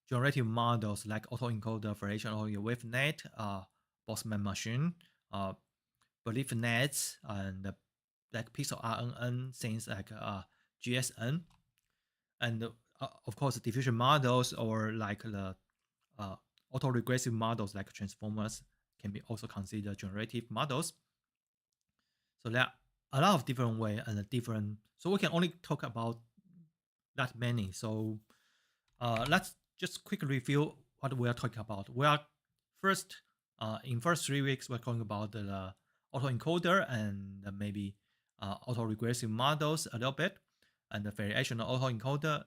generative models like autoencoder, variation or your WaveNet, Boltzmann machine, belief nets, and like pixel RNN, things like GSN, and of course diffusion models or like the autoregressive models like transformers can be also considered generative models. So there are a lot of different ways and different. So we can only talk about that many. So let's just quickly review what we are talking about. We are first in first 3 weeks we're talking about the autoencoder and maybe autoregressive models a little bit and the variation of autoencoder.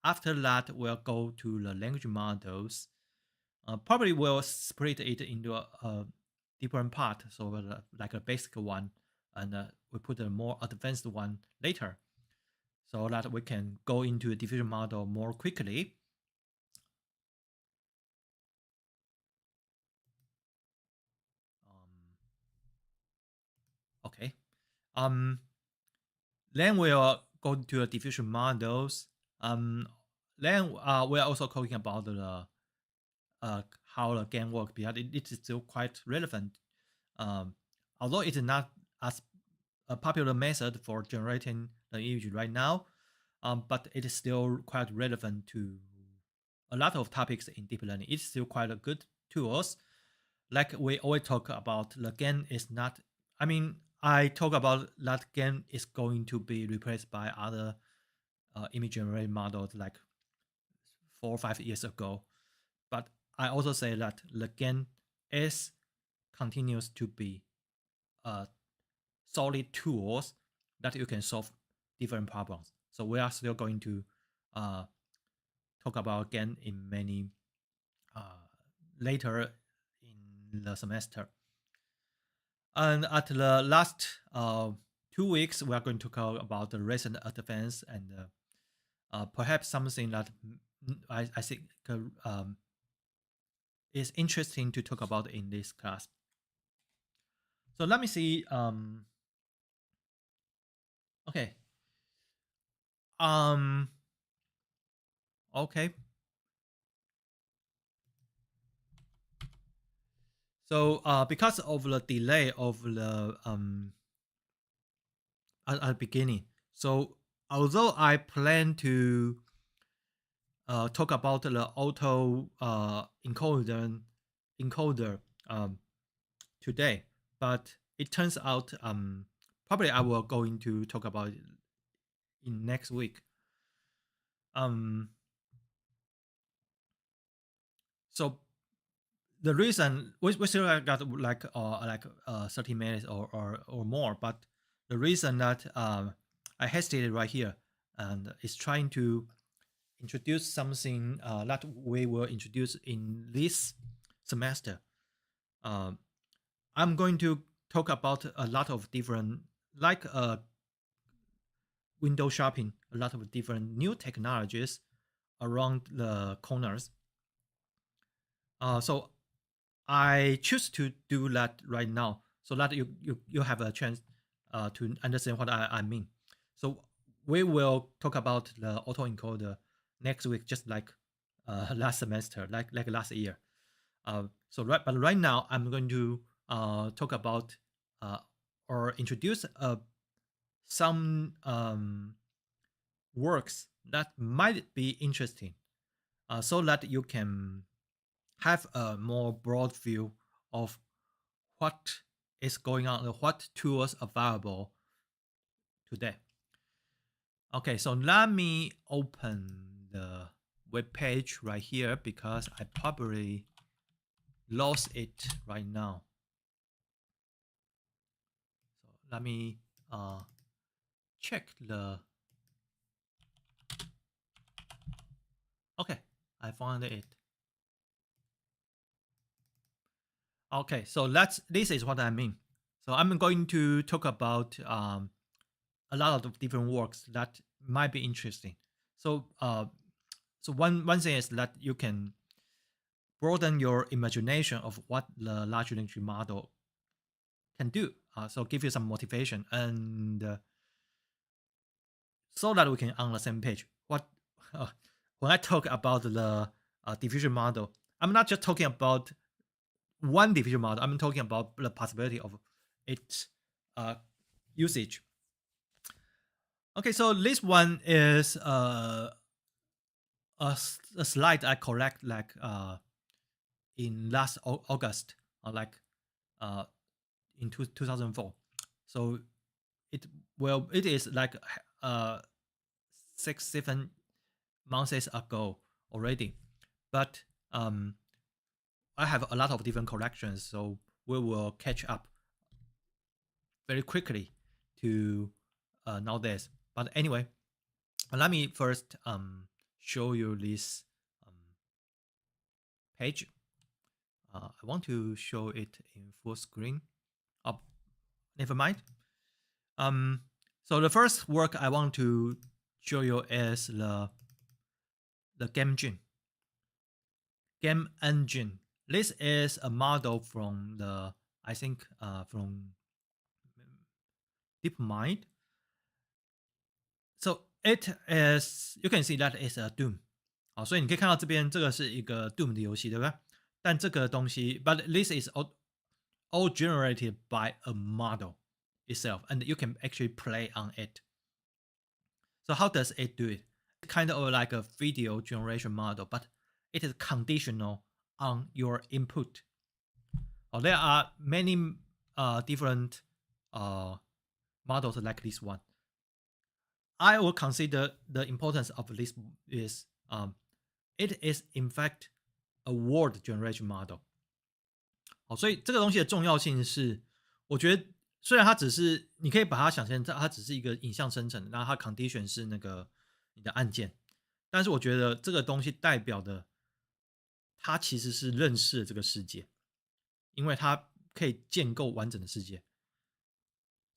After that, we'll go to the language models. Probably we'll split it into a different part, so like a basic one, and we put a more advanced one later, so that we can go into a diffusion model more quickly. Okay. Then we'll go to the diffusion models. then we are also talking about the how the game works because it is still quite relevant. Um, Although it is not as a popular method for generating the image right now, but it is still quite relevant to a lot of topics in deep learning. It's still quite a good tools. Like we always talk about, the GAN is not. I mean, I talk about that GAN is going to be replaced by other image generated models like 4 or 5 years ago. But I also say that the GAN is continues to be solid tools that you can solve different problems. So we are still going to uh, talk about GAN in many later in the semester. And at the last 2 weeks, we are going to talk about the recent advance and perhaps something that I think is interesting to talk about in this class. So let me see. Okay. Okay. So because of the delay of the at the beginning, so although I plan to talk about the auto encoder today, but it turns out probably I will going to talk about it in next week. So the reason we still got like 30 minutes or more, but the reason that I hesitated right here and is trying to introduce something that we will introduce in this semester. I'm going to talk about a lot of different, like window shopping, a lot of different new technologies around the corners. So I choose to do that right now so that you have a chance to understand what I mean. So we will talk about the autoencoder next week, just like last semester, like last year. But right now I'm going to talk about or introduce some works that might be interesting, so that you can have a more broad view of what is going on, what tools available today. Okay, so let me open the web page right here because I probably lost it right now. So let me check the. Okay, I found it. Okay, so this is what I mean. So I'm going to talk about a lot of different works that might be interesting. So so one thing is that you can broaden your imagination of what the large language model can do. So give you some motivation and so that we can on the same page. What when I talk about the diffusion model, I'm not just talking about one diffusion model. I'm talking about the possibility of its usage. Okay, so this one is a slide I collect like in last August, like uh, in 2004. So it is like 6 7 months ago already, but I have a lot of different collections, so we will catch up very quickly to nowadays. But anyway, let me first show you this page. I want to show it in full screen. Oh, never mind. So the first work I want to show you is the game engine. This is a model from the I think from DeepMind. So it is, you can see that it's a Doom. 好，所以你可以看到这边这个是一个 Doom 的游戏，对不对？但这个东西，but this is all generated by a model itself, and you can actually play on it. So how does it do it? Kind of like a video generation model, but it is conditional on your input. Oh, there are many different models like this one. I will consider the importance of this is it is in fact a word generation model. 好，所以这个东西的重要性是，我觉得虽然它只是你可以把它想象它只是一个影像生成，然后它 condition 是那个你的按键，但是我觉得这个东西代表的它其实是认识了这个世界，因为它可以建构完整的世界。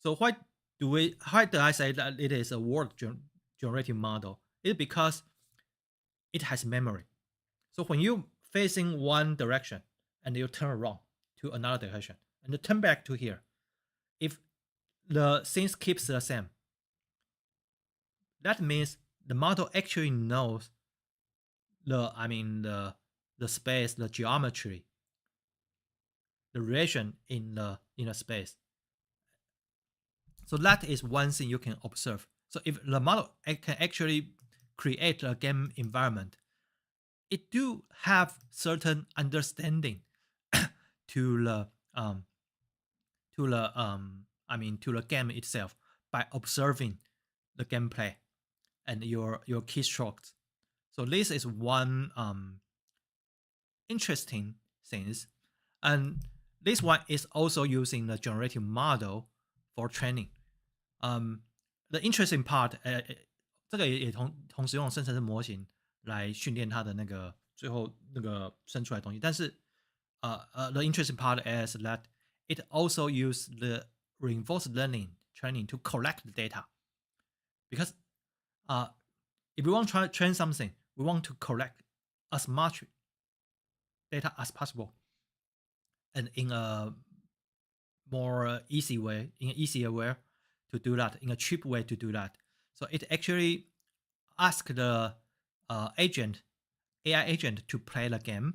So why do I say that it is a word generating model? It's because it has memory. So when you facing one direction and you turn around to another direction and you turn back to here, if the things keeps the same, that means the model actually knows the space, the geometry, the relation in the space. So that is one thing you can observe. So if the model can actually create a game environment, it do have certain understanding to the to the game itself by observing the gameplay and your keystrokes. So this is one interesting things, and this one is also using the generative model for training. The interesting part，这个也同时用生成式模型来训练它的那个最后那个生出来的东西，但是the interesting part is that it also use the reinforced learning training to collect the data because if we want to train something, we want to collect as much data as possible and in a more easy way, in an easier way to do that, in a cheap way to do that. So it actually asks the AI agent to play the game,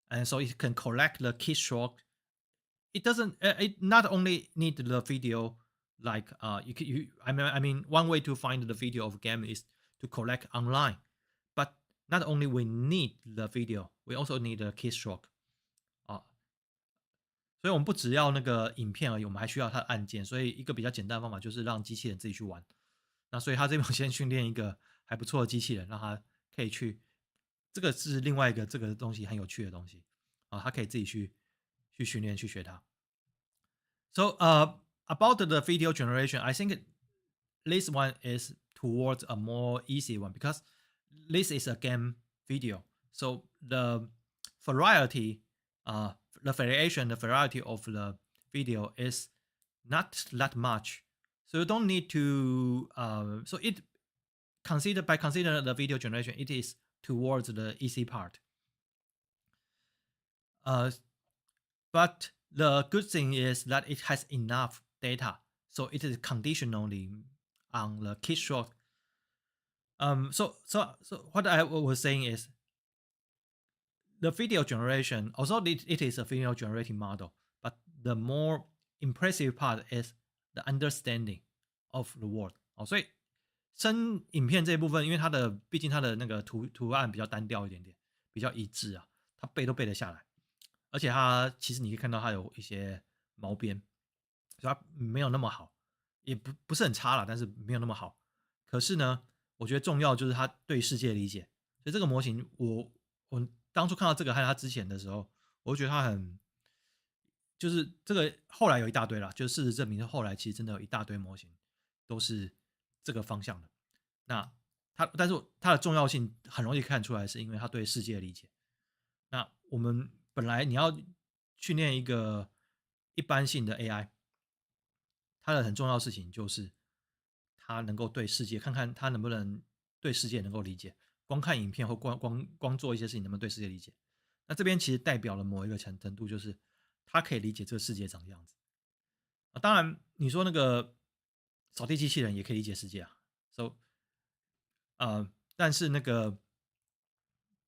and so it can collect the keystroke. It doesn't. It not only need the video, like I mean, one way to find the video of game is to collect online, but not only we need the video, we also need the keystroke. 所以我们不只要那个影片而已，我们还需要它的按键。所以一个比较简单的方法就是让机器人自己去玩。那所以他这边先训练一个还不错的机器人，让他可以去，这个是另外一个这个东西很有趣的东西啊，他可以自己去训练去学它。So about the video generation, I think this one is towards a more easy one because this is a game video. So the variety, the variation, the variety of the video is not that much. So you don't need to. So it considering the video generation, it is towards the easy part. But the good thing is that it has enough data, so it is conditionally on the keystroke. So what I was saying is the video generation, although it is a video generating model, but the more impressive part is the understanding of the word. 所以生影片这一部分，因为毕竟它的那个图案比较单调一点点，比较一致啊，它背都背得下来，而且它其实你可以看到它有一些毛边，所以它没有那么好，也不是很差啦，但是没有那么好。可是呢，我觉得重要就是它对世界的理解。所以这个模型，我当初看到这个还有它之前的时候，我就觉得它很，就是这个后来有一大堆啦，就是事实证明，后来其实真的有一大堆模型都是这个方向的。那但是它的重要性很容易看出来，是因为它对世界的理解。那我们本来你要训练一个一般性的 AI，它的很重要的事情就是它能够对世界看看它能不能对世界能够理解。光看影片或光做一些事情，能不能对世界理解？那这边其实代表了某一个程度，就是它可以理解这个世界长的样子。当然，你说那个扫地机器人也可以理解世界啊，但是那个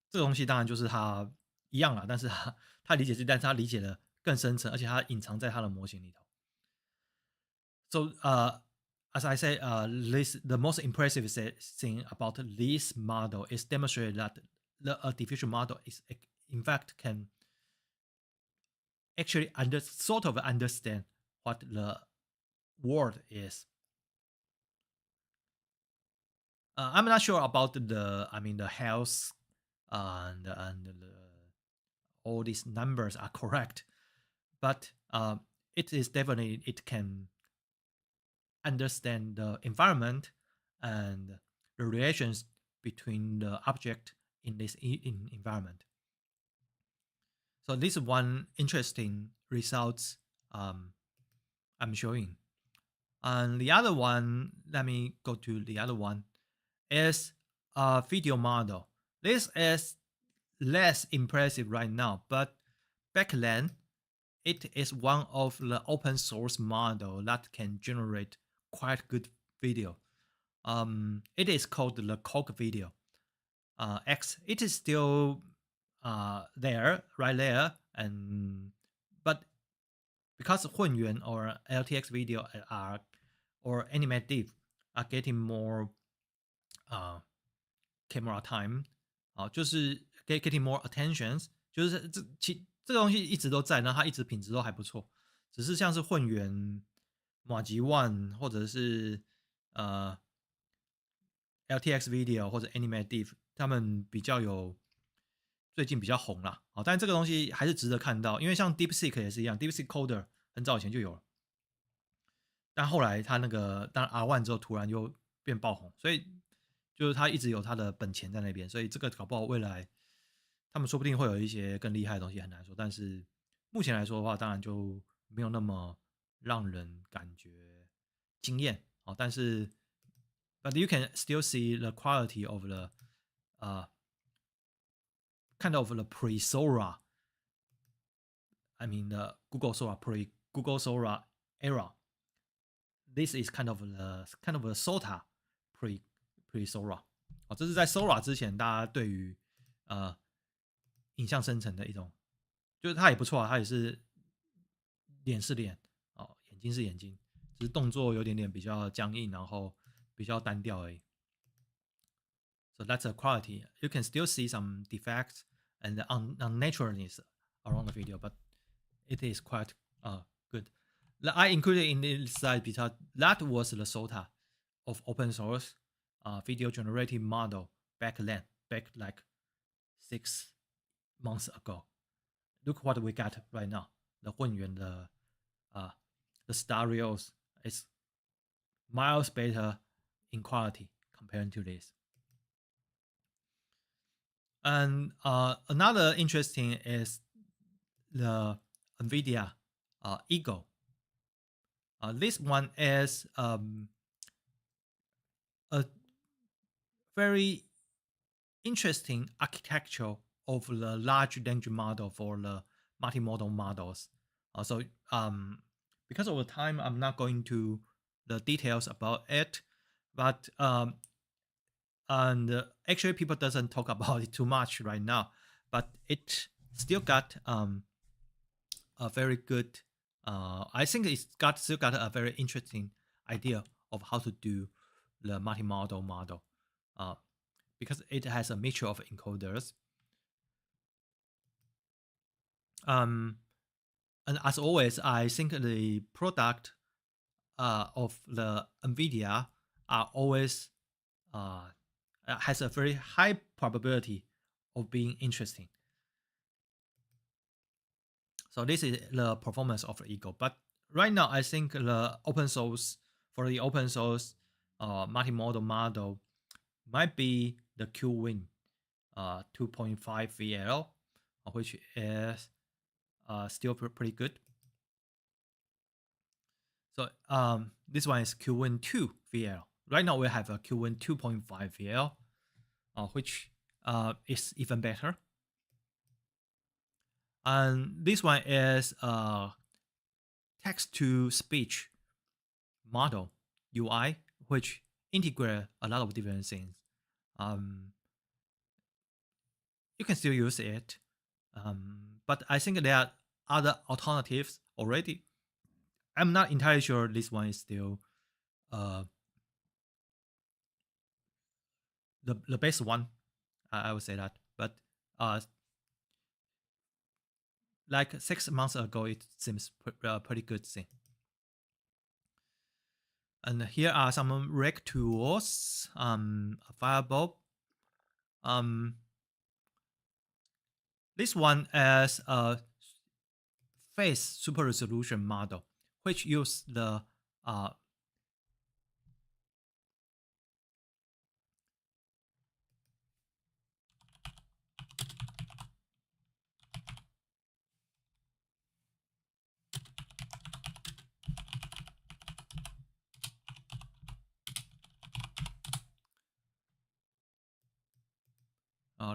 这个东西当然就是它一样啦，但是它理解是，但是它理解的更深层，而且它隐藏在它的模型里头。So, as I say, the most impressive thing about this model is demonstrate that the diffusion model is in fact can actually sort of understand what the world is. I'm not sure about the health all these numbers are correct, but it is definitely it can understand the environment and the relations between the object in this environment. So this is one interesting results I'm showing. And the other one, let me go to the other one, is a video model. This is less impressive right now, but back then, it is one of the open source model that can generate quite good video. It is called the Coke video. X. It is still there, right there, and but because Hunyuan or LTX video are or animative are getting more camera time 就是 getting more attentions，就是这个东西一直都在，那它一直品质都还不错，只是像是混元、马吉 One 或者是LTX video 或者 animative，他们比较有最近比较红啦。好，但这个东西还是值得看到，因为像 DeepSeek 也是一样，DeepSeek Coder 很早以前就有了，但后来它那个当然 R1 之后突然又变爆红，所以就是它一直有它的本钱在那边，所以这个搞不好未来他们说不定会有一些更厉害的东西，很难说。但是目前来说的话，当然就没有那么让人感觉惊艳。好，但是 but you can still see the quality of the kind of the pre-Sora. I mean the Google Sora Google Sora era. This is kind of a SOTA pre Sora。哦，这是在 Sora 之前，大家对于影像生成的一种，就是它也不错啊，它也是脸是脸哦，眼睛是眼睛，只是动作有点点比较僵硬，然后比较单调而已。So that's a quality. You can still see some defects and the unnaturalness around the video, but it is quite good. I included in this slide because that was the SOTA of open source video generative model back then, back like 6 months ago. Look what we got right now. The 混元的the stereos is miles better in quality compared to this. And another interesting is the NVIDIA Eagle. This one is a very interesting architecture of the large language model for the multimodal models. So because of the time, I'm not going to the details about it, but and actually people doesn't talk about it too much right now, but it still got a very good. I think it's still got a very interesting idea of how to do the multimodal model, because it has a mixture of encoders. And as always, I think the product of the NVIDIA are always has a very high probability of being interesting. So this is the performance of the Eagle. But right now, I think the open source multimodal model might be the QWin 2.5 VL, which is still pretty good. So this one is QWin 2 VL. Right now we have a QWin 2.5 VL, which is even better. And this one is a text to speech model UI, which integrate a lot of different things. you can still use it. But I think there are other alternatives already. I'm not entirely sure this one is still uh, the best one. I would say that. But uh, like 6 months ago, it seems pretty good thing. And here are some rec tools available. This one is a face super resolution model, which use the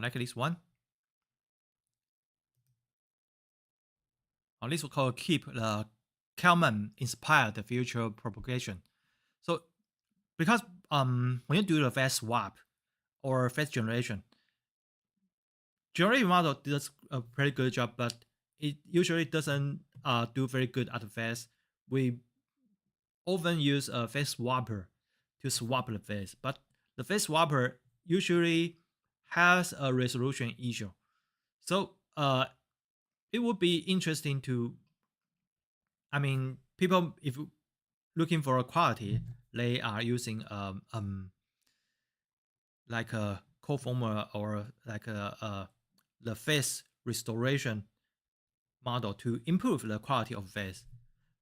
like this one. This will call keep the Kalman inspired future propagation. So because when you do the face swap or face generation, generative model does a pretty good job, but it usually doesn't do very good at the face. We often use a face swapper to swap the face, but the face swapper usually has a resolution issue. So it would be interesting to, I mean, people if looking for a quality, they are using like a co-former or like the face restoration model to improve the quality of face,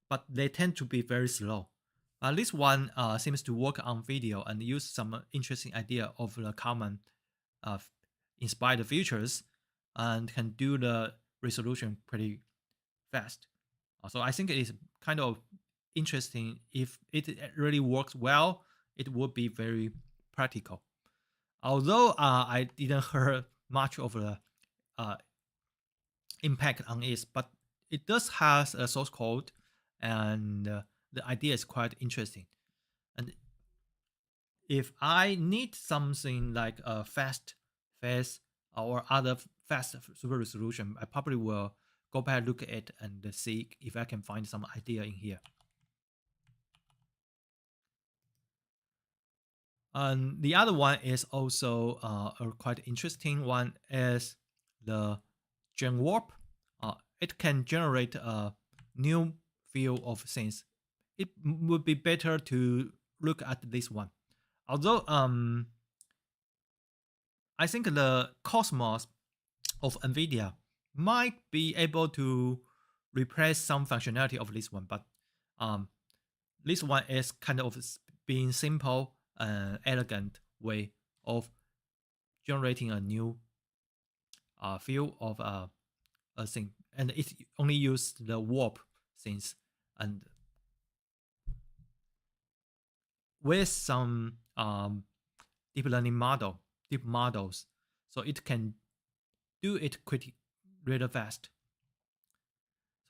but they tend to be very slow. This one seems to work on video and use some interesting idea of the common uh, inspired features and can do the resolution pretty fast. So I think it is kind of interesting. If it really works well, it would be very practical. Although I didn't hear much of the uh, impact on it, but it does has a source code, and the idea is quite interesting. And if I need something like a fast face or other fast super resolution, I probably will go back look at it and see if I can find some idea in here. And the other one is also a quite interesting one is the Gen Warp. It can generate a new view of things. It would be better to look at this one. Although I think the Cosmos of NVIDIA might be able to replace some functionality of this one, but um, this one is kind of being simple and elegant way of generating a new view of a thing, and it only use the warp things and with some deep learning deep models, so it can do it pretty really fast.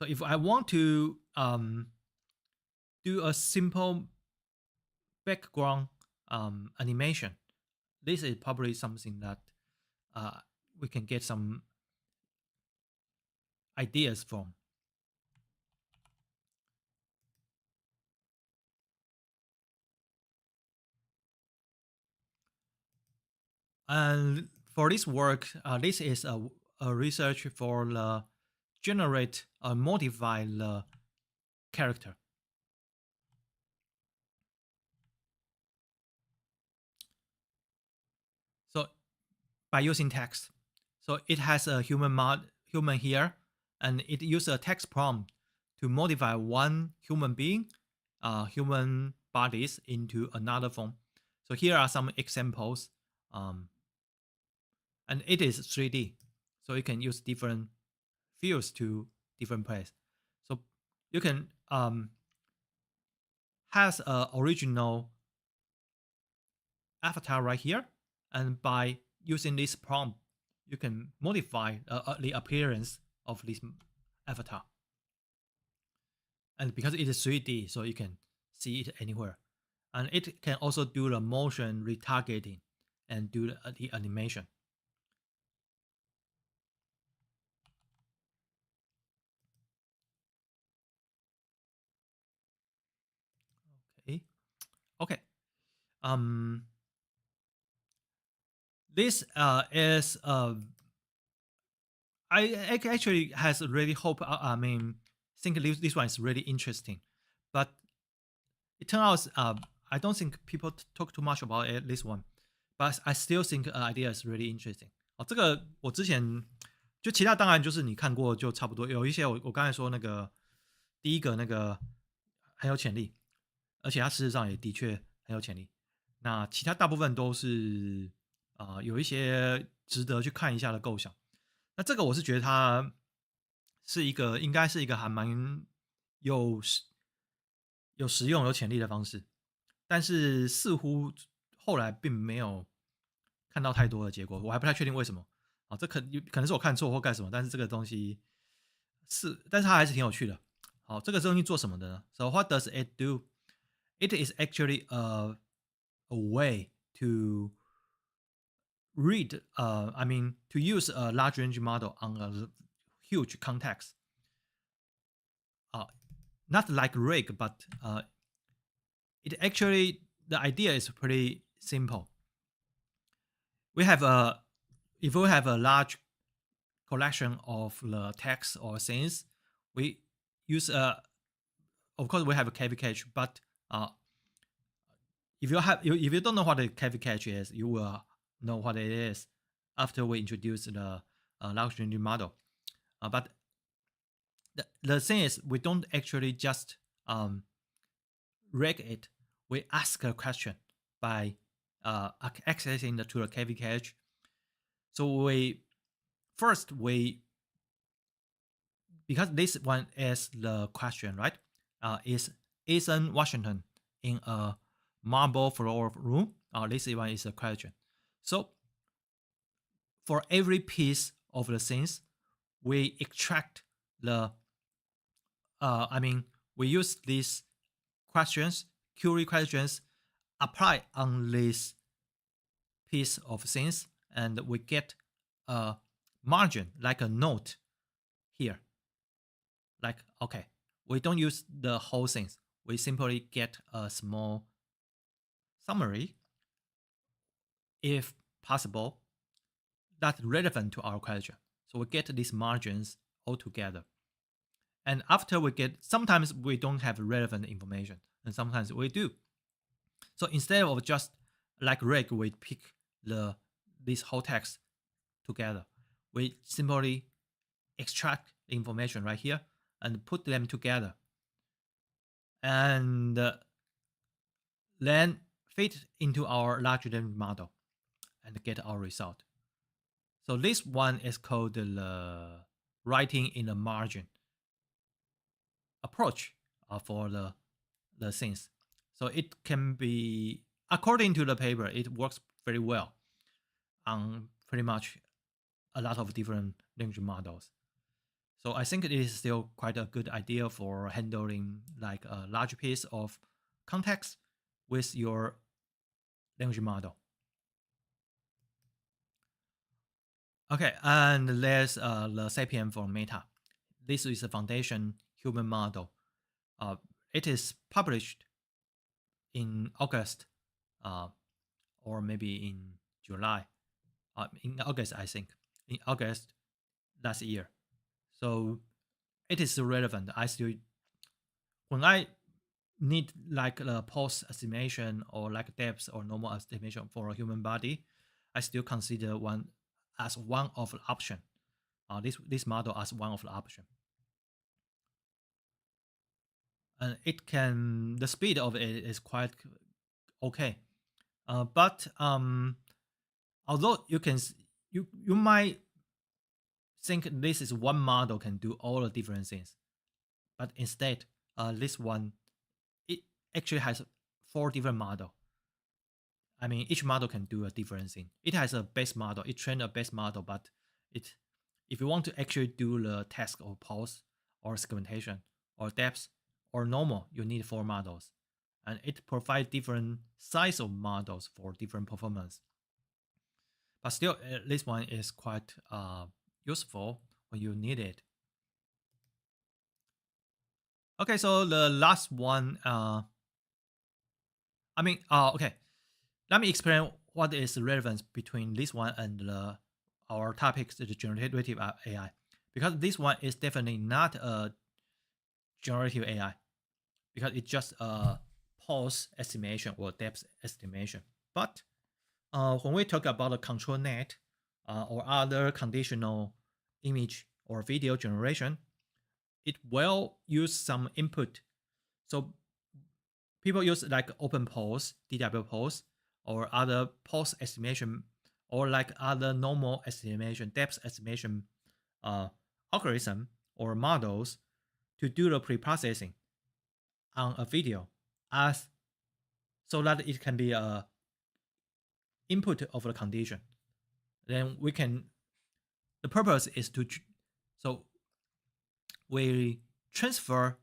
So if I want to do a simple background animation, this is probably something that we can get some ideas from. And for this work, this is a research for the generate or modify the character. So by using text, so it has a human here, and it uses a text prompt to modify one human being, human bodies into another form. So here are some examples, and it is 3D, so you can use different fields to different place. So you can has a original avatar right here, and by using this prompt, you can modify the appearance of this avatar. And because it is 3D, so you can see it anywhere. And it can also do the motion retargeting and do the animation. Um, this is I actually has really hope. I mean, think this one is really interesting, but it turns out I don't think people talk too much about it, this one, but I still think idea is really interesting. 哦，这个我之前就其他当然就是你看过就差不多，有一些我刚才说那个第一个那个很有潜力，而且它事实上也的确很有潜力。那其他大部分都是有一些值得去看一下的构想。那这个我是觉得它是一个应该是一个还蛮有实用、有潜力的方式，但是似乎后来并没有看到太多的结果，我还不太确定为什么。啊，这可能是我看错或干什么，但是这个东西是，但是它还是挺有趣的。好，这个东西做什么的呢？So what does it do? It is actually a way to read. I mean, to use a large language model on a huge context. Uh, Not like rig, but it actually the idea is pretty simple. We have a if we have a large collection of the text or things, we use a of course we have a KV cache, but if you don't know what the KV cache is, you will know what it is after we introduce the large language model. But the thing is, we don't actually just reg it. We ask a question by accessing to the KV cache. So we because this one is the question, right? Is Ethan Washington in a marble floor room? This one is a question. So for every piece of the things, we extract the. We use these questions, query questions, apply on this piece of things, and we get a margin like a note here. Like, okay, we don't use the whole things. We simply get a small summary, if possible, that's relevant to our question. So we get these margins all together. And after we get, sometimes we don't have relevant information, and sometimes we do. So instead of just like reg, we pick this whole text together. We simply extract the information right here and put them together. And then fit into our large language model and get our result. So this one is called the writing in the margin approach for the things. So it can be, according to the paper, it works very well on pretty much a lot of different language models. So I think it is still quite a good idea for handling like a large piece of context with your language model. Okay, and there's the Sapien for Meta. This is a foundation human model. It is published in August, or maybe in July. In August, I think. In August last year. So it is relevant. I still, when I need like a pulse estimation or like depth or normal estimation for a human body, I still consider one as one of the option. This model as one of the option. And it can, the speed of it is quite okay. But although you might think this is one model can do all the different things, but instead this one, it actually has 4 different model. I mean, each model can do a different thing. It has a base model. It trained a base model, but if you want to actually do the task of pulse or segmentation or depth or normal, you need 4 models, and it provides different size of models for different performance. But still, this one is quite useful when you need it. Okay, so the last one, okay. let me explain what is the relevance between this one and our topics, the generative AI, because this one is definitely not a generative AI, because it's just a pulse estimation or depth estimation. But when we talk about a control net or other conditional image or video generation, it will use some input. So people use like open pulse, DW pulse, or other pulse estimation, or like other normal estimation, depth estimation algorithm or models to do the pre-processing on a video as so that it can be a input of the condition. Then we can, the purpose is to, so we transfer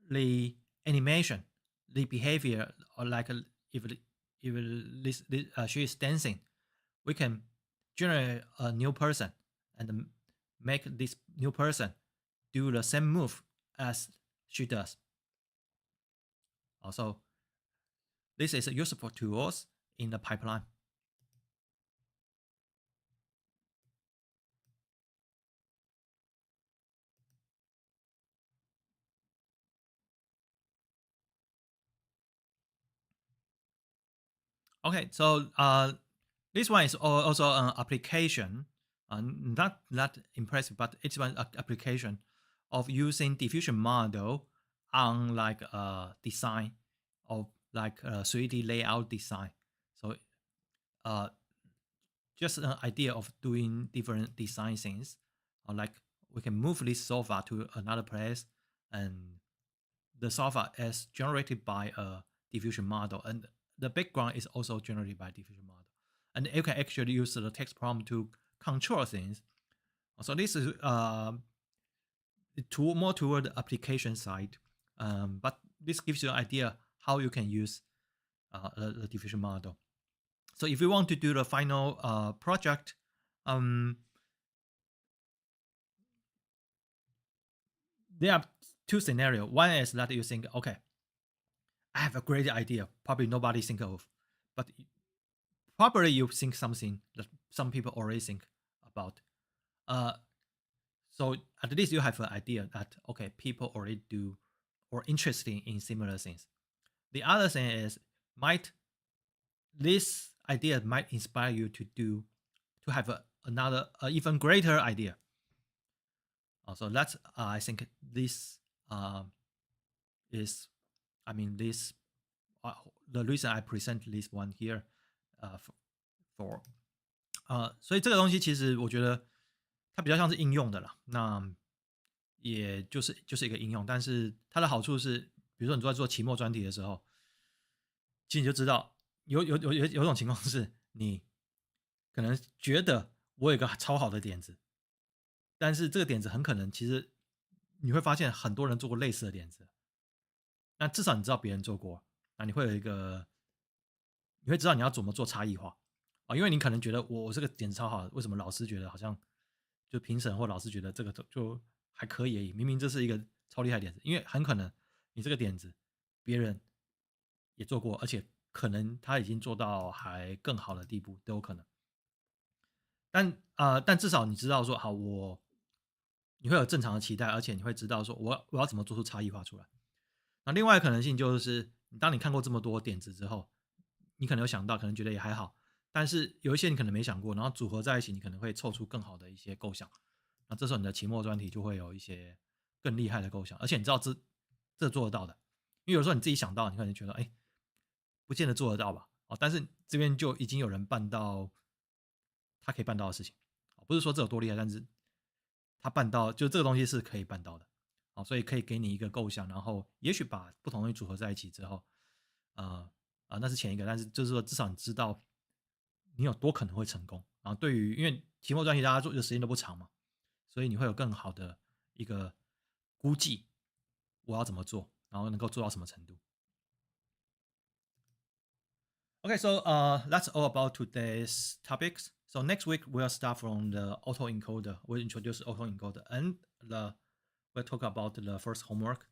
the animation, the behavior, or like if she is dancing, we can generate a new person and make this new person do the same move as she does. Also, this is a useful tools in the pipeline. Okay, so this one is also an application, not that impressive, but it's one application of using diffusion model on like a design of like a 3D layout design. So uh, just an idea of doing different design things, or like we can move this sofa to another place, and the sofa is generated by a diffusion model, and the background is also generated by diffusion model, and you can actually use the text prompt to control things. So this is more toward the application side, but this gives you an idea how you can use the diffusion model. So if you want to do the final project, there are two scenarios. One is that you think, okay, I have a great idea, probably nobody think of, but probably you think something that some people already think about. Uh, so at least you have an idea that okay, people already do or interested in similar things. The other thing is might this idea might inspire you to have another even greater idea. So that's I think this is I mean this the reason I present this one here for 所以这个东西其实我觉得它比较像是应用的啦，那也就是一个应用，但是它的好处是，比如说你在做期末专题的时候，其实你就知道有种情况是你可能觉得我有一个超好的点子，但是这个点子很可能其实你会发现很多人做过类似的点子，那至少你知道别人做过，那你会有一个，你会知道你要怎么做差异化啊，因为你可能觉得我这个点子超好，为什么老师觉得好像就评审或老师觉得这个就还可以而已，明明这是一个超厉害的点子，因为很可能你这个点子别人也做过，而且可能他已经做到还更好的地步都有可能。但至少你知道说，好，你会有正常的期待，而且你会知道说我要怎么做出差异化出来。那另外可能性就是，当你看过这么多点子之后，你可能有想到，可能觉得也还好，但是有一些你可能没想过，然后组合在一起，你可能会凑出更好的一些构想。那这时候你的期末专题就会有一些更厉害的构想，而且你知道这做得到的，因为有时候你自己想到，你可能觉得哎，不见得做得到吧？哦，但是这边就已经有人办到他可以办到的事情，不是说这有多厉害，但是他办到，就这个东西是可以办到的。好，所以可以给你一个构想，然后也许把不同东西组合在一起之后，那是前一个，但是就是说至少你知道你有多可能会成功。然后对于因为期末专题大家做的时间都不长嘛，所以你会有更好的一个估计，我要怎么做，然后能够做到什么程度。Okay, so that's all about today's topics. So next week we'll start from the autoencoder. We'll introduce autoencoder and we'll talk about the first homework